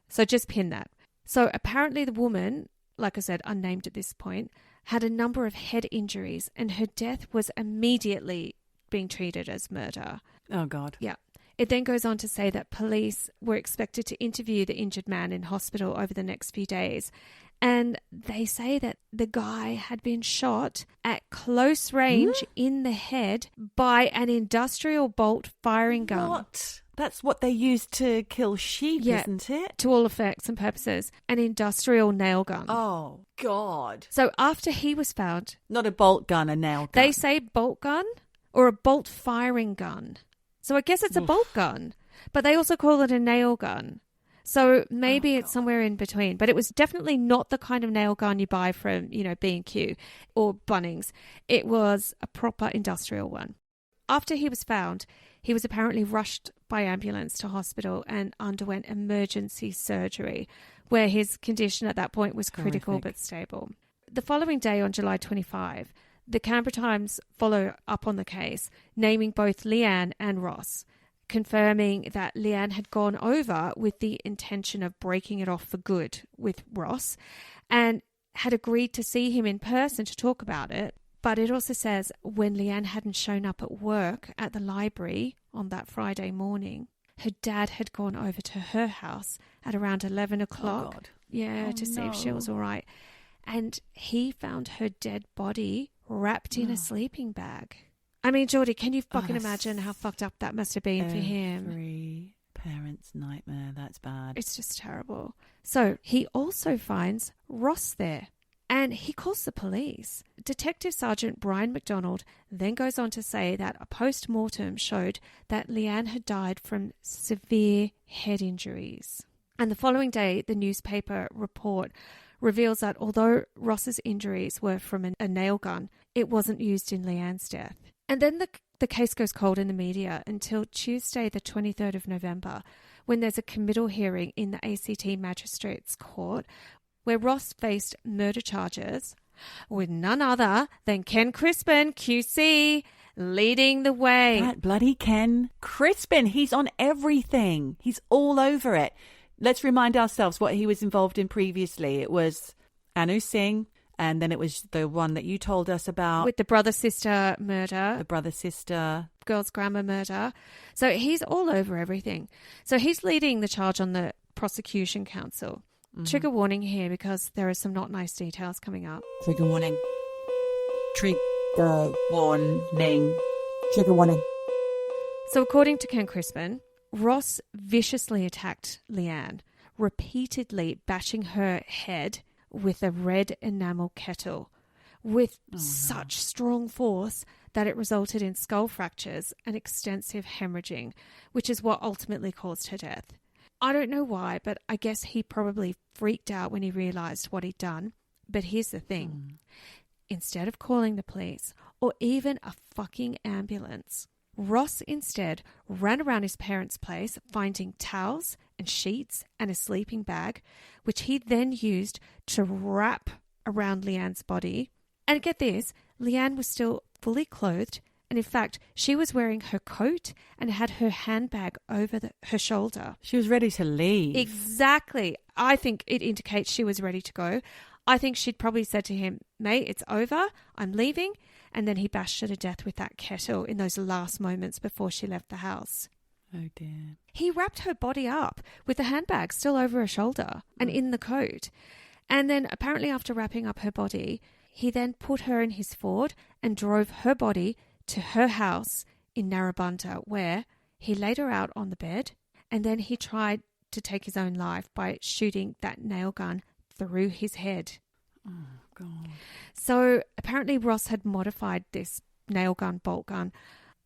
So just pin that. So apparently the woman, like I said, unnamed at this point, had a number of head injuries, and her death was immediately being treated as murder. Oh, God. Yeah. It then goes on to say that police were expected to interview the injured man in hospital over the next few days. And they say that the guy had been shot at close range in the head by an industrial bolt firing gun. What? That's what they used to kill sheep, isn't it? To all effects and purposes, an industrial nail gun. Oh, God. So after he was found... Not a bolt gun, a nail gun. They say bolt gun or a bolt firing gun. So I guess it's a bolt gun, but they also call it a nail gun. So maybe it's somewhere in between, but it was definitely not the kind of nail gun you buy from, B&Q or Bunnings. It was a proper industrial one. After he was found, he was apparently rushed by ambulance to hospital and underwent emergency surgery, where his condition at that point was critical but stable. The following day, on July 25, the Canberra Times follow up on the case, naming both Leanne and Ross, confirming that Leanne had gone over with the intention of breaking it off for good with Ross and had agreed to see him in person to talk about it. But it also says when Leanne hadn't shown up at work at the library on that Friday morning, her dad had gone over to her house at around 11 o'clock. Oh, God. To see if she was all right. And he found her dead body wrapped in a sleeping bag. I mean, Geordie, can you fucking imagine how fucked up that must have been for him? Every parent's nightmare. That's bad. It's just terrible. So he also finds Ross there, and he calls the police. Detective Sergeant Brian McDonald then goes on to say that a post-mortem showed that Leanne had died from severe head injuries. And the following day, the newspaper report reveals that although Ross's injuries were from a nail gun, it wasn't used in Leanne's death. And then the case goes cold in the media until Tuesday, the 23rd of November, when there's a committal hearing in the ACT Magistrates Court where Ross faced murder charges with none other than Ken Crispin, QC, leading the way. That bloody Ken Crispin. He's on everything. He's all over it. Let's remind ourselves what he was involved in previously. It was Anu Singh, and then it was the one that you told us about. With the brother-sister murder. The brother-sister. Girls' grammar murder. So he's all over everything. So he's leading the charge on the prosecution counsel. Trigger warning here because there are some not nice details coming up. Trigger warning. Trigger warning. Trigger warning. So according to Ken Crispin, Ross viciously attacked Leanne, repeatedly bashing her head with a red enamel kettle with such strong force that it resulted in skull fractures and extensive hemorrhaging, which is what ultimately caused her death. I don't know why, but I guess he probably freaked out when he realised what he'd done. But here's the thing. Instead of calling the police or even a fucking ambulance, Ross instead ran around his parents' place finding towels and sheets and a sleeping bag, which he then used to wrap around Leanne's body. And get this, Leanne was still fully clothed, and in fact, she was wearing her coat and had her handbag over her shoulder. She was ready to leave. Exactly. I think it indicates she was ready to go. I think she'd probably said to him, mate, it's over, I'm leaving. And then he bashed her to death with that kettle in those last moments before she left the house. Oh, dear. He wrapped her body up with the handbag still over her shoulder and in the coat. And then apparently after wrapping up her body, he then put her in his Ford and drove her body to her house in Narrabundah, where he laid her out on the bed, and then he tried to take his own life by shooting that nail gun through his head. Oh, God. So apparently Ross had modified this nail gun, bolt gun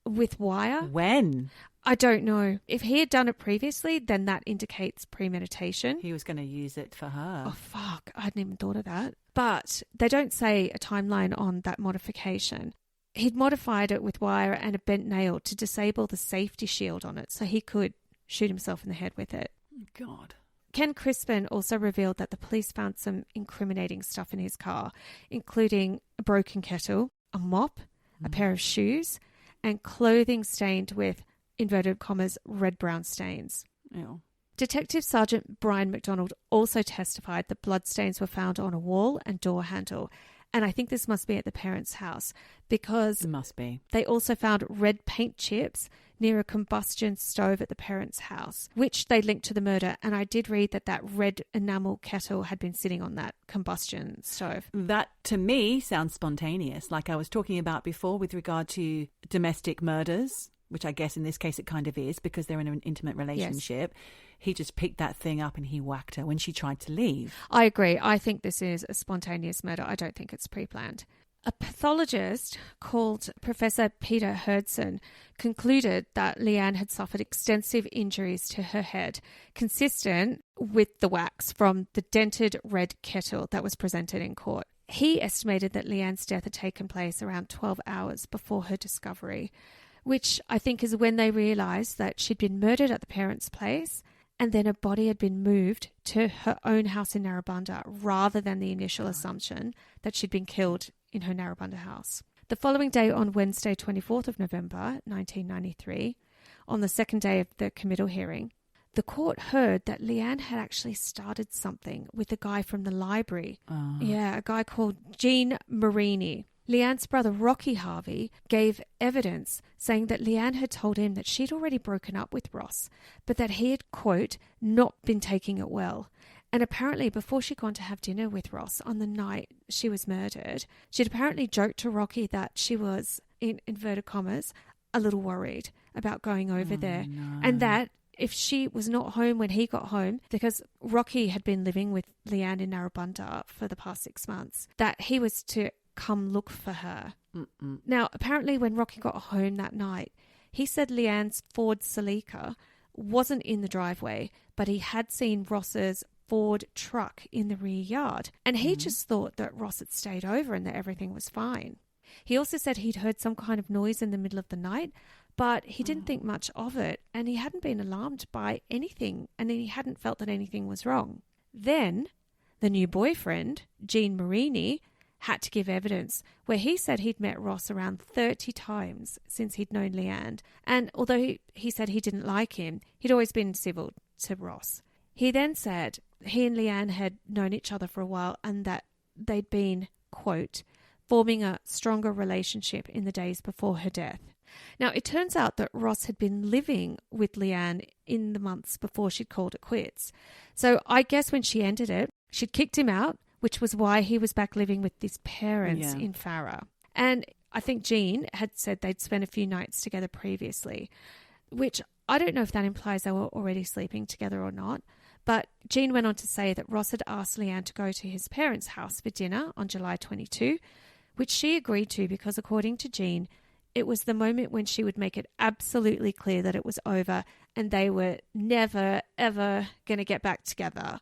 with wire. When? I don't know. If he had done it previously, then that indicates premeditation. He was going to use it for her. Oh, fuck. I hadn't even thought of that. But they don't say a timeline on that modification. He'd modified it with wire and a bent nail to disable the safety shield on it so he could shoot himself in the head with it. God. Ken Crispin also revealed that the police found some incriminating stuff in his car, including a broken kettle, a mop, a pair of shoes, and clothing stained with, inverted commas, red-brown stains. Ew. Detective Sergeant Brian McDonald also testified that bloodstains were found on a wall and door handle. And I think this must be at the parents' house because It must be. they also found red paint chips near a combustion stove at the parents' house, which they linked to the murder. And I did read that that red enamel kettle had been sitting on that combustion stove. That, to me, sounds spontaneous, like I was talking about before with regard to domestic murders, which I guess in this case it kind of is because they're in an intimate relationship. Yes. He just picked that thing up and he whacked her when she tried to leave. I agree. I think this is a spontaneous murder. I don't think it's pre-planned. A pathologist called Professor Peter Hurdson concluded that Leanne had suffered extensive injuries to her head, consistent with the whacks from the dented red kettle that was presented in court. He estimated that Leanne's death had taken place around 12 hours before her discovery, which I think is when they realised that she'd been murdered at the parents' place and then her body had been moved to her own house in Narrabundah rather than the initial assumption that she'd been killed in her Narrabundah house. The following day, on Wednesday, 24th of November, 1993, on the second day of the committal hearing, the court heard that Leanne had actually started something with a guy from the library. Yeah, a guy called Jean Marini. Leanne's brother, Rocky Harvey, gave evidence saying that Leanne had told him that she'd already broken up with Ross, but that he had, quote, not been taking it well. And apparently before she'd gone to have dinner with Ross on the night she was murdered, she'd apparently joked to Rocky that she was, in inverted commas, a little worried about going over there. No. And that if she was not home when he got home, because Rocky had been living with Leanne in Narrabundah for the past 6 months, that he was to come look for her. Now, apparently when Rocky got home that night, he said Leanne's Ford Celica wasn't in the driveway, but he had seen Ross's Ford truck in the rear yard. And he just thought that Ross had stayed over and that everything was fine. He also said he'd heard some kind of noise in the middle of the night, but he didn't think much of it and he hadn't been alarmed by anything and he hadn't felt that anything was wrong. Then the new boyfriend, Jean Marini, had to give evidence where he said he'd met Ross around 30 times since he'd known Leanne. And although he said he didn't like him, he'd always been civil to Ross. He then said he and Leanne had known each other for a while and that they'd been, quote, forming a stronger relationship in the days before her death. Now, it turns out that Ross had been living with Leanne in the months before she'd called it quits. So I guess when she ended it, she'd kicked him out, which was why he was back living with his parents in Farrer. And I think Jean had said they'd spent a few nights together previously, which I don't know if that implies they were already sleeping together or not. But Jean went on to say that Ross had asked Leanne to go to his parents' house for dinner on July 22, which she agreed to because, according to Jean, it was the moment when she would make it absolutely clear that it was over and they were never, ever going to get back together.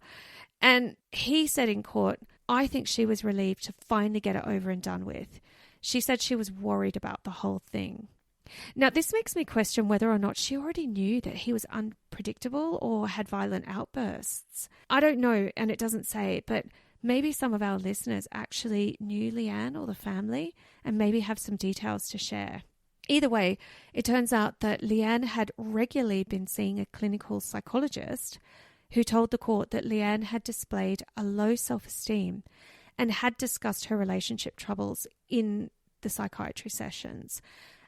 And he said in court, I think she was relieved to finally get it over and done with. She said she was worried about the whole thing. Now, this makes me question whether or not she already knew that he was unpredictable or had violent outbursts. I don't know, and it doesn't say, but maybe some of our listeners actually knew Leanne or the family and maybe have some details to share. Either way, it turns out that Leanne had regularly been seeing a clinical psychologist who told the court that Leanne had displayed a low self-esteem and had discussed her relationship troubles in the psychiatry sessions.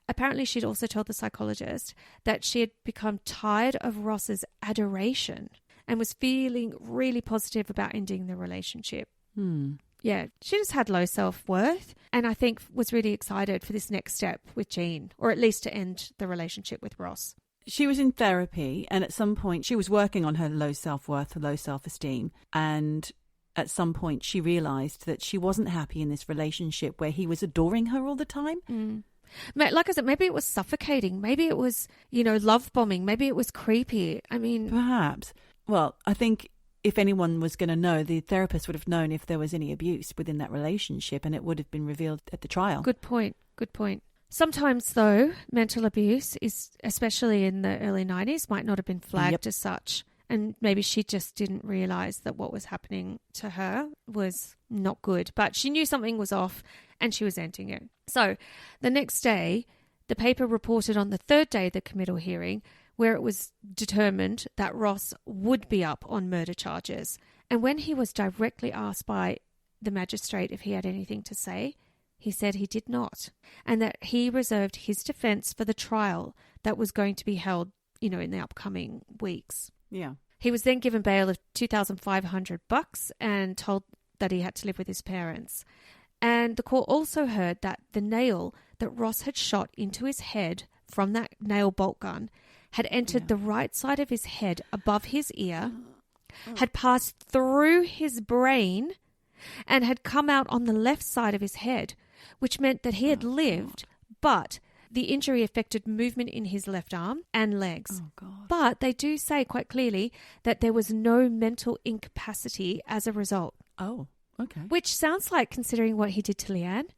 Apparently, she'd also told the psychologist that she had become tired of Ross's adoration and was feeling really positive about ending the relationship. Yeah, she just had low self-worth and I think was really excited for this next step with Jean, or at least to end the relationship with Ross. She was in therapy and at some point she was working on her low self-worth, low self-esteem. And at some point she realised that she wasn't happy in this relationship where he was adoring her all the time. Like I said, maybe it was suffocating. Maybe it was, love bombing. Maybe it was creepy. I mean... Perhaps. Well, I think if anyone was going to know, the therapist would have known if there was any abuse within that relationship, and it would have been revealed at the trial. Good point. Sometimes, though, mental abuse is, especially in the early 90s, might not have been flagged as such. And maybe she just didn't realise that what was happening to her was not good. But she knew something was off and she was ending it. So the next day, the paper reported on the third day of the committal hearing where it was determined that Ross would be up on murder charges. And when he was directly asked by the magistrate if he had anything to say, he said he did not, and that he reserved his defence for the trial that was going to be held, in the upcoming weeks. Yeah. He was then given bail of $2,500 and told that he had to live with his parents. And the court also heard that the nail that Ross had shot into his head from that nail bolt gun had entered the right side of his head above his ear, had passed through his brain, and had come out on the left side of his head, which meant that he had lived, but the injury affected movement in his left arm and legs. Oh, God. But they do say quite clearly that there was no mental incapacity as a result. Oh, okay. Which sounds like, considering what he did to Leanne,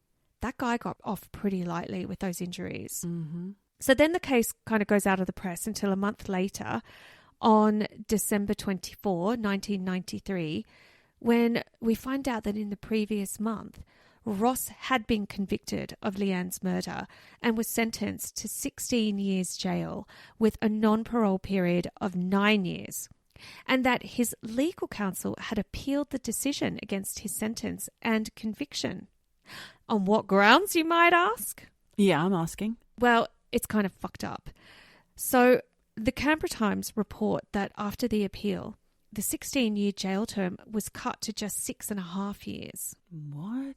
that guy got off pretty lightly with those injuries. Mm-hmm. So then the case kind of goes out of the press until a month later, on December 24, 1993, when we find out that in the previous month, Ross had been convicted of Leanne's murder and was sentenced to 16 years jail with a non-parole period of 9 years, and that his legal counsel had appealed the decision against his sentence and conviction. On what grounds, you might ask? Yeah, I'm asking. Well, it's kind of fucked up. So the Canberra Times report that after the appeal, the 16-year jail term was cut to just 6.5 years. What?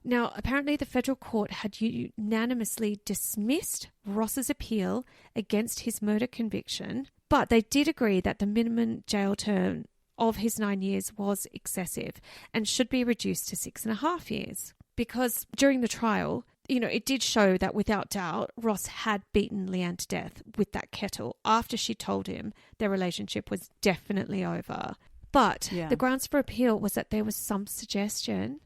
Now, apparently the federal court had unanimously dismissed Ross's appeal against his murder conviction, but they did agree that the minimum jail term of his 9 years was excessive and should be reduced to 6.5 years. Because during the trial, it did show that without doubt, Ross had beaten Leanne to death with that kettle after she told him their relationship was definitely over. But the grounds for appeal was that there was some suggestion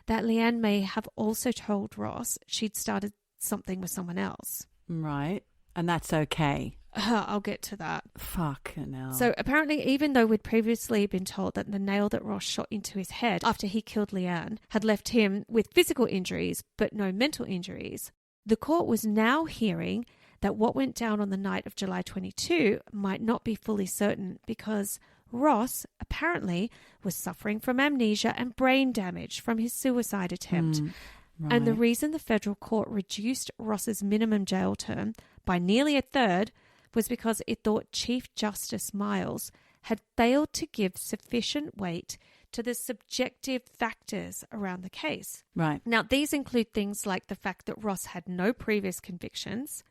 that Leanne may have also told Ross she'd started something with someone else. Right. And that's okay. I'll get to that. Fucking hell. So apparently, even though we'd previously been told that the nail that Ross shot into his head after he killed Leanne had left him with physical injuries but no mental injuries, the court was now hearing that what went down on the night of July 22 might not be fully certain because Ross apparently was suffering from amnesia and brain damage from his suicide attempt. Right. And the reason the federal court reduced Ross's minimum jail term by nearly a third was because it thought Chief Justice Miles had failed to give sufficient weight to the subjective factors around the case. Right. Now, these include things like the fact that Ross had no previous convictions,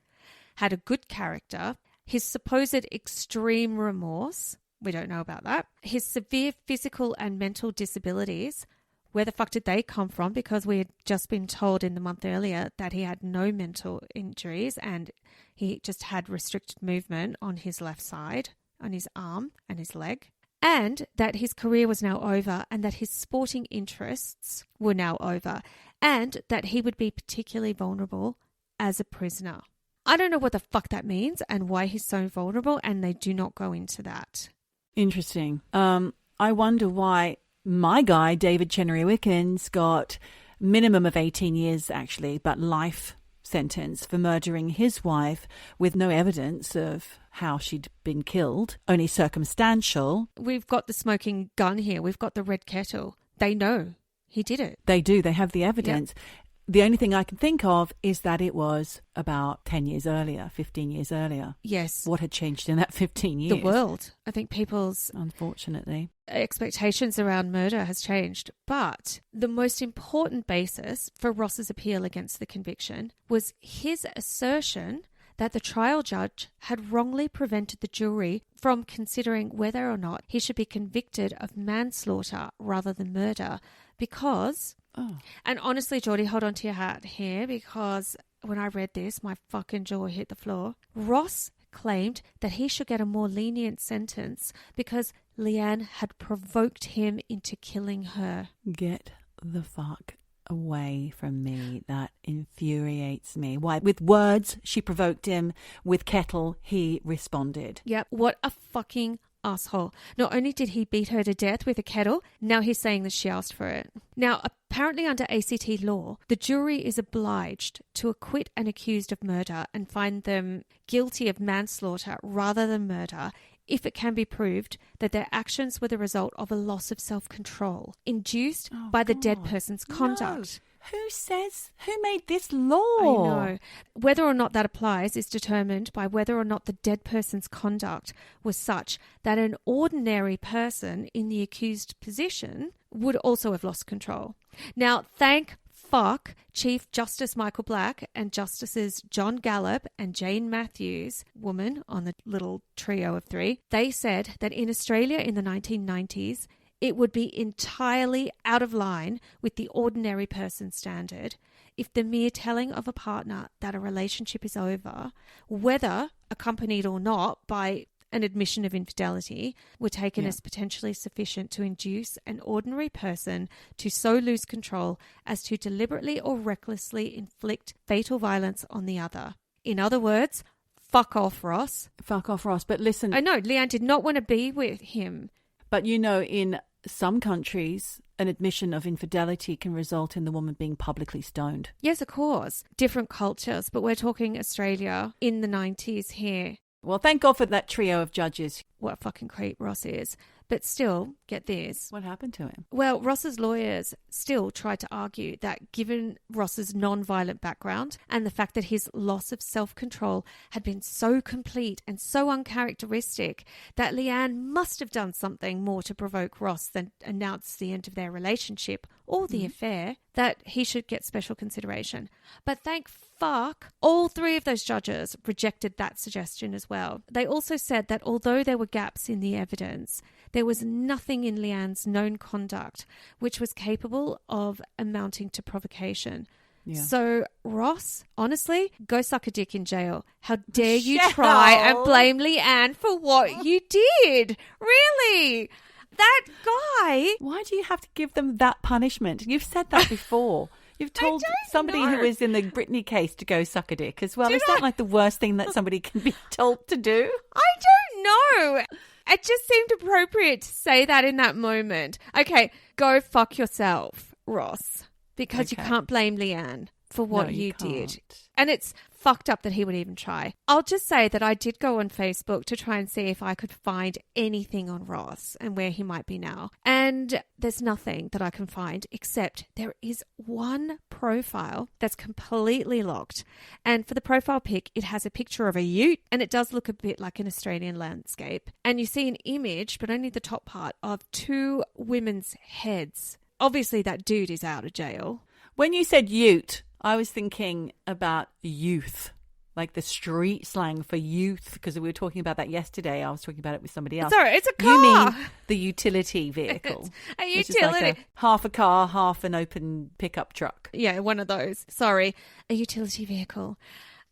had a good character, his supposed extreme remorse, we don't know about that, his severe physical and mental disabilities. Where the fuck did they come from? Because we had just been told in the month earlier that he had no mental injuries and he just had restricted movement on his left side, on his arm and his leg. And that his career was now over and that his sporting interests were now over and that he would be particularly vulnerable as a prisoner. I don't know what the fuck that means and why he's so vulnerable, and they do not go into that. Interesting. I wonder why my guy, David Chenery-Wickens, got minimum of 18 years, actually, but life sentence for murdering his wife with no evidence of how she'd been killed, only circumstantial. We've got the smoking gun here. We've got the red kettle. They know he did it. They do. They have the evidence. Yep. The only thing I can think of is that it was about 10 years earlier, 15 years earlier. Yes. What had changed in that 15 years? The world. I think people's unfortunately expectations around murder has changed. But the most important basis for Ross's appeal against the conviction was his assertion that the trial judge had wrongly prevented the jury from considering whether or not he should be convicted of manslaughter rather than murder because... Oh. And honestly, Geordie, hold on to your hat here, because when I read this, my fucking jaw hit the floor. Ross claimed that he should get a more lenient sentence because Leanne had provoked him into killing her. Get the fuck away from me. That infuriates me. Why? With words, she provoked him. With kettle, he responded. Yep, what a fucking asshole. Not only did he beat her to death with a kettle, now he's saying that she asked for it. Now, apparently under ACT law, the jury is obliged to acquit an accused of murder and find them guilty of manslaughter rather than murder if it can be proved that their actions were the result of a loss of self-control induced by the dead person's conduct. No. Who made this law? I know. Whether or not that applies is determined by whether or not the dead person's conduct was such that an ordinary person in the accused position would also have lost control. Now, thank fuck Chief Justice Michael Black and Justices John Gallop and Jane Matthews, woman on the little trio of three, they said that in Australia in the 1990s, it would be entirely out of line with the ordinary person standard if the mere telling of a partner that a relationship is over, whether accompanied or not by an admission of infidelity, were taken as potentially sufficient to induce an ordinary person to so lose control as to deliberately or recklessly inflict fatal violence on the other. In other words, fuck off, Ross. Fuck off, Ross. But listen... I know, Leanne did not want to be with him. But you know, in some countries, an admission of infidelity can result in the woman being publicly stoned. Yes, of course. Different cultures, but we're talking Australia in the 90s here. Well, thank God for that trio of judges. What a fucking creep Ross is. But still, get this. What happened to him? Well, Ross's lawyers still tried to argue that given Ross's non-violent background and the fact that his loss of self-control had been so complete and so uncharacteristic that Leanne must have done something more to provoke Ross than announce the end of their relationship or the affair, that he should get special consideration. But thank fuck, all three of those judges rejected that suggestion as well. They also said that although there were gaps in the evidence, there was nothing in Leanne's known conduct which was capable of amounting to provocation. Yeah. So, Ross, honestly, go suck a dick in jail. How dare you try and blame Leanne for what you did? Really? That guy... Why do you have to give them that punishment? You've said that before. You've told somebody who was in the Britney case to go suck a dick as well. Is that like the worst thing that somebody can be told to do? I don't know. It just seemed appropriate to say that in that moment. Okay, go fuck yourself, Ross, because you can't blame Leanne for what you did. And it's fucked up that he would even try. I'll just say that I did go on Facebook to try and see if I could find anything on Ross and where he might be now. And there's nothing that I can find except there is one profile that's completely locked. And for the profile pic, it has a picture of a ute and it does look a bit like an Australian landscape. And you see an image, but only the top part, of two women's heads. Obviously, that dude is out of jail. When you said ute, I was thinking about youth, like the street slang for youth, because we were talking about that yesterday. I was talking about it with somebody else. Sorry, it's a car. You mean the utility vehicle. A utility. Which is like half a car, half an open pickup truck. Yeah, one of those. Sorry, a utility vehicle.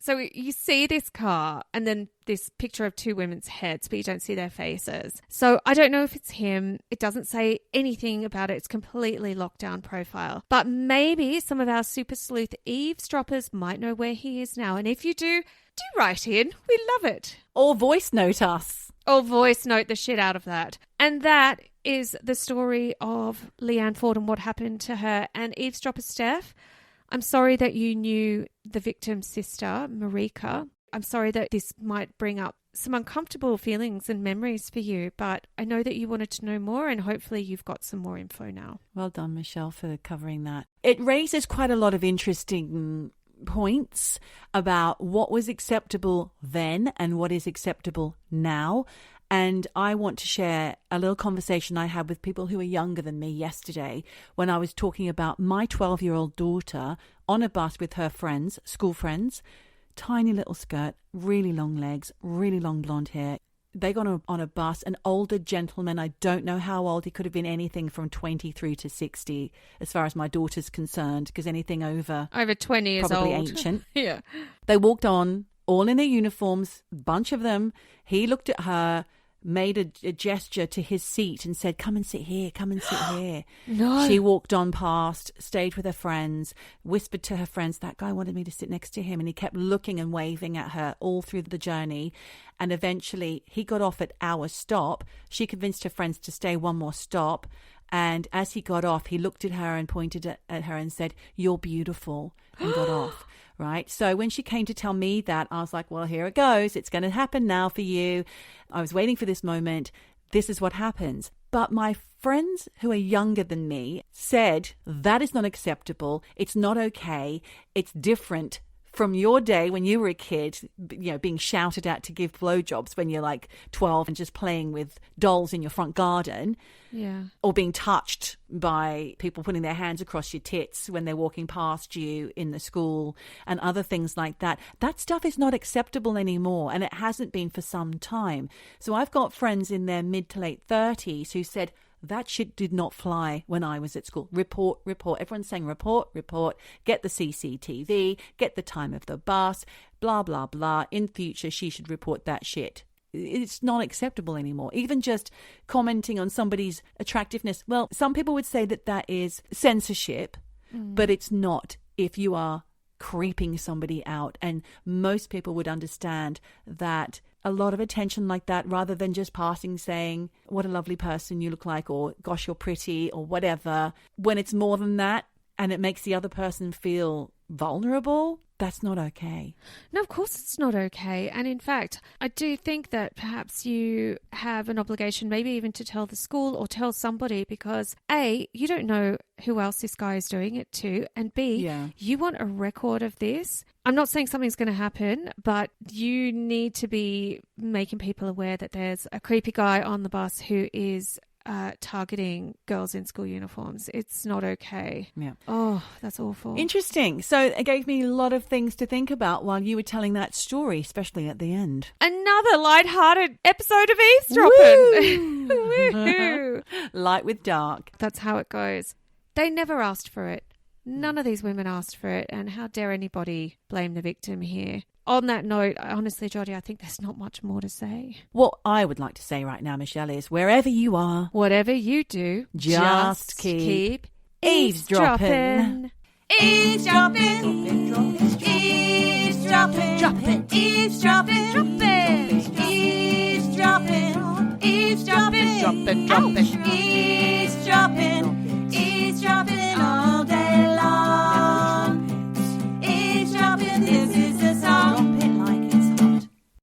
So you see this car and then this picture of two women's heads, but you don't see their faces. So I don't know if it's him. It doesn't say anything about it. It's completely locked down profile. But maybe some of our super sleuth eavesdroppers might know where he is now. And if you do write in. We love it. Or voice note us. Or voice note the shit out of that. And that is the story of Leanne Ford and what happened to her. And eavesdropper Steph, I'm sorry that you knew the victim's sister, Marika. I'm sorry that this might bring up some uncomfortable feelings and memories for you, but I know that you wanted to know more and hopefully you've got some more info now. Well done, Michelle, for covering that. It raises quite a lot of interesting points about what was acceptable then and what is acceptable now. And I want to share a little conversation I had with people who are younger than me yesterday when I was talking about my 12-year-old daughter on a bus with her friends, school friends, tiny little skirt, really long legs, really long blonde hair. They got on a bus, an older gentleman. I don't know how old. He could have been anything from 20 through to 60 as far as my daughter's concerned, because anything over 20 is probably old. ancient. Yeah. They walked on, all in their uniforms, a bunch of them. He looked at her, made a gesture to his seat and said, come and sit here, come and sit here. No. She walked on past, stayed with her friends, whispered to her friends, that guy wanted me to sit next to him. And he kept looking and waving at her all through the journey. And eventually he got off at our stop. She convinced her friends to stay one more stop. And as he got off, he looked at her and pointed at her and said, you're beautiful, and got off. Right. So when she came to tell me that, I was like, well, here it goes. It's going to happen now for you. I was waiting for this moment. This is what happens. But my friends who are younger than me said that is not acceptable. It's not okay. It's different from your day when you were a kid, you know, being shouted at to give blowjobs when you're like 12 and just playing with dolls in your front garden. Yeah. Or being touched by people putting their hands across your tits when they're walking past you in the school and other things like that. That stuff is not acceptable anymore, and it hasn't been for some time. So I've got friends in their mid to late 30s who said, that shit did not fly when I was at school. Report, report. Everyone's saying report, report. Get the CCTV, get the time of the bus, blah, blah, blah. In future, she should report that shit. It's not acceptable anymore. Even just commenting on somebody's attractiveness. Well, some people would say that that is censorship, but it's not if you are creeping somebody out. And most people would understand that a lot of attention like that, rather than just passing saying, what a lovely person you look like, or gosh, you're pretty, or whatever, when it's more than that and it makes the other person feel vulnerable, that's not okay. No, of course it's not okay. And in fact, I do think that perhaps you have an obligation maybe even to tell the school or tell somebody, because A, you don't know who else this guy is doing it to, and B, you want a record of this. I'm not saying something's going to happen, but you need to be making people aware that there's a creepy guy on the bus who is targeting girls in school uniforms. It's not okay. Yeah. Oh, that's awful. Interesting. So it gave me a lot of things to think about while you were telling that story, especially at the end. Another lighthearted episode of Eavesdroppin. Woo! Light with dark. That's how it goes. They never asked for it. None of these women asked for it. And how dare anybody blame the victim here? On that note, honestly, Geordie, I think there's not much more to say. What I would like to say right now, Michelle, is wherever you are, whatever you do, just keep eavesdropping. Eavesdropping. Eavesdropping. Eavesdropping. Eavesdropping.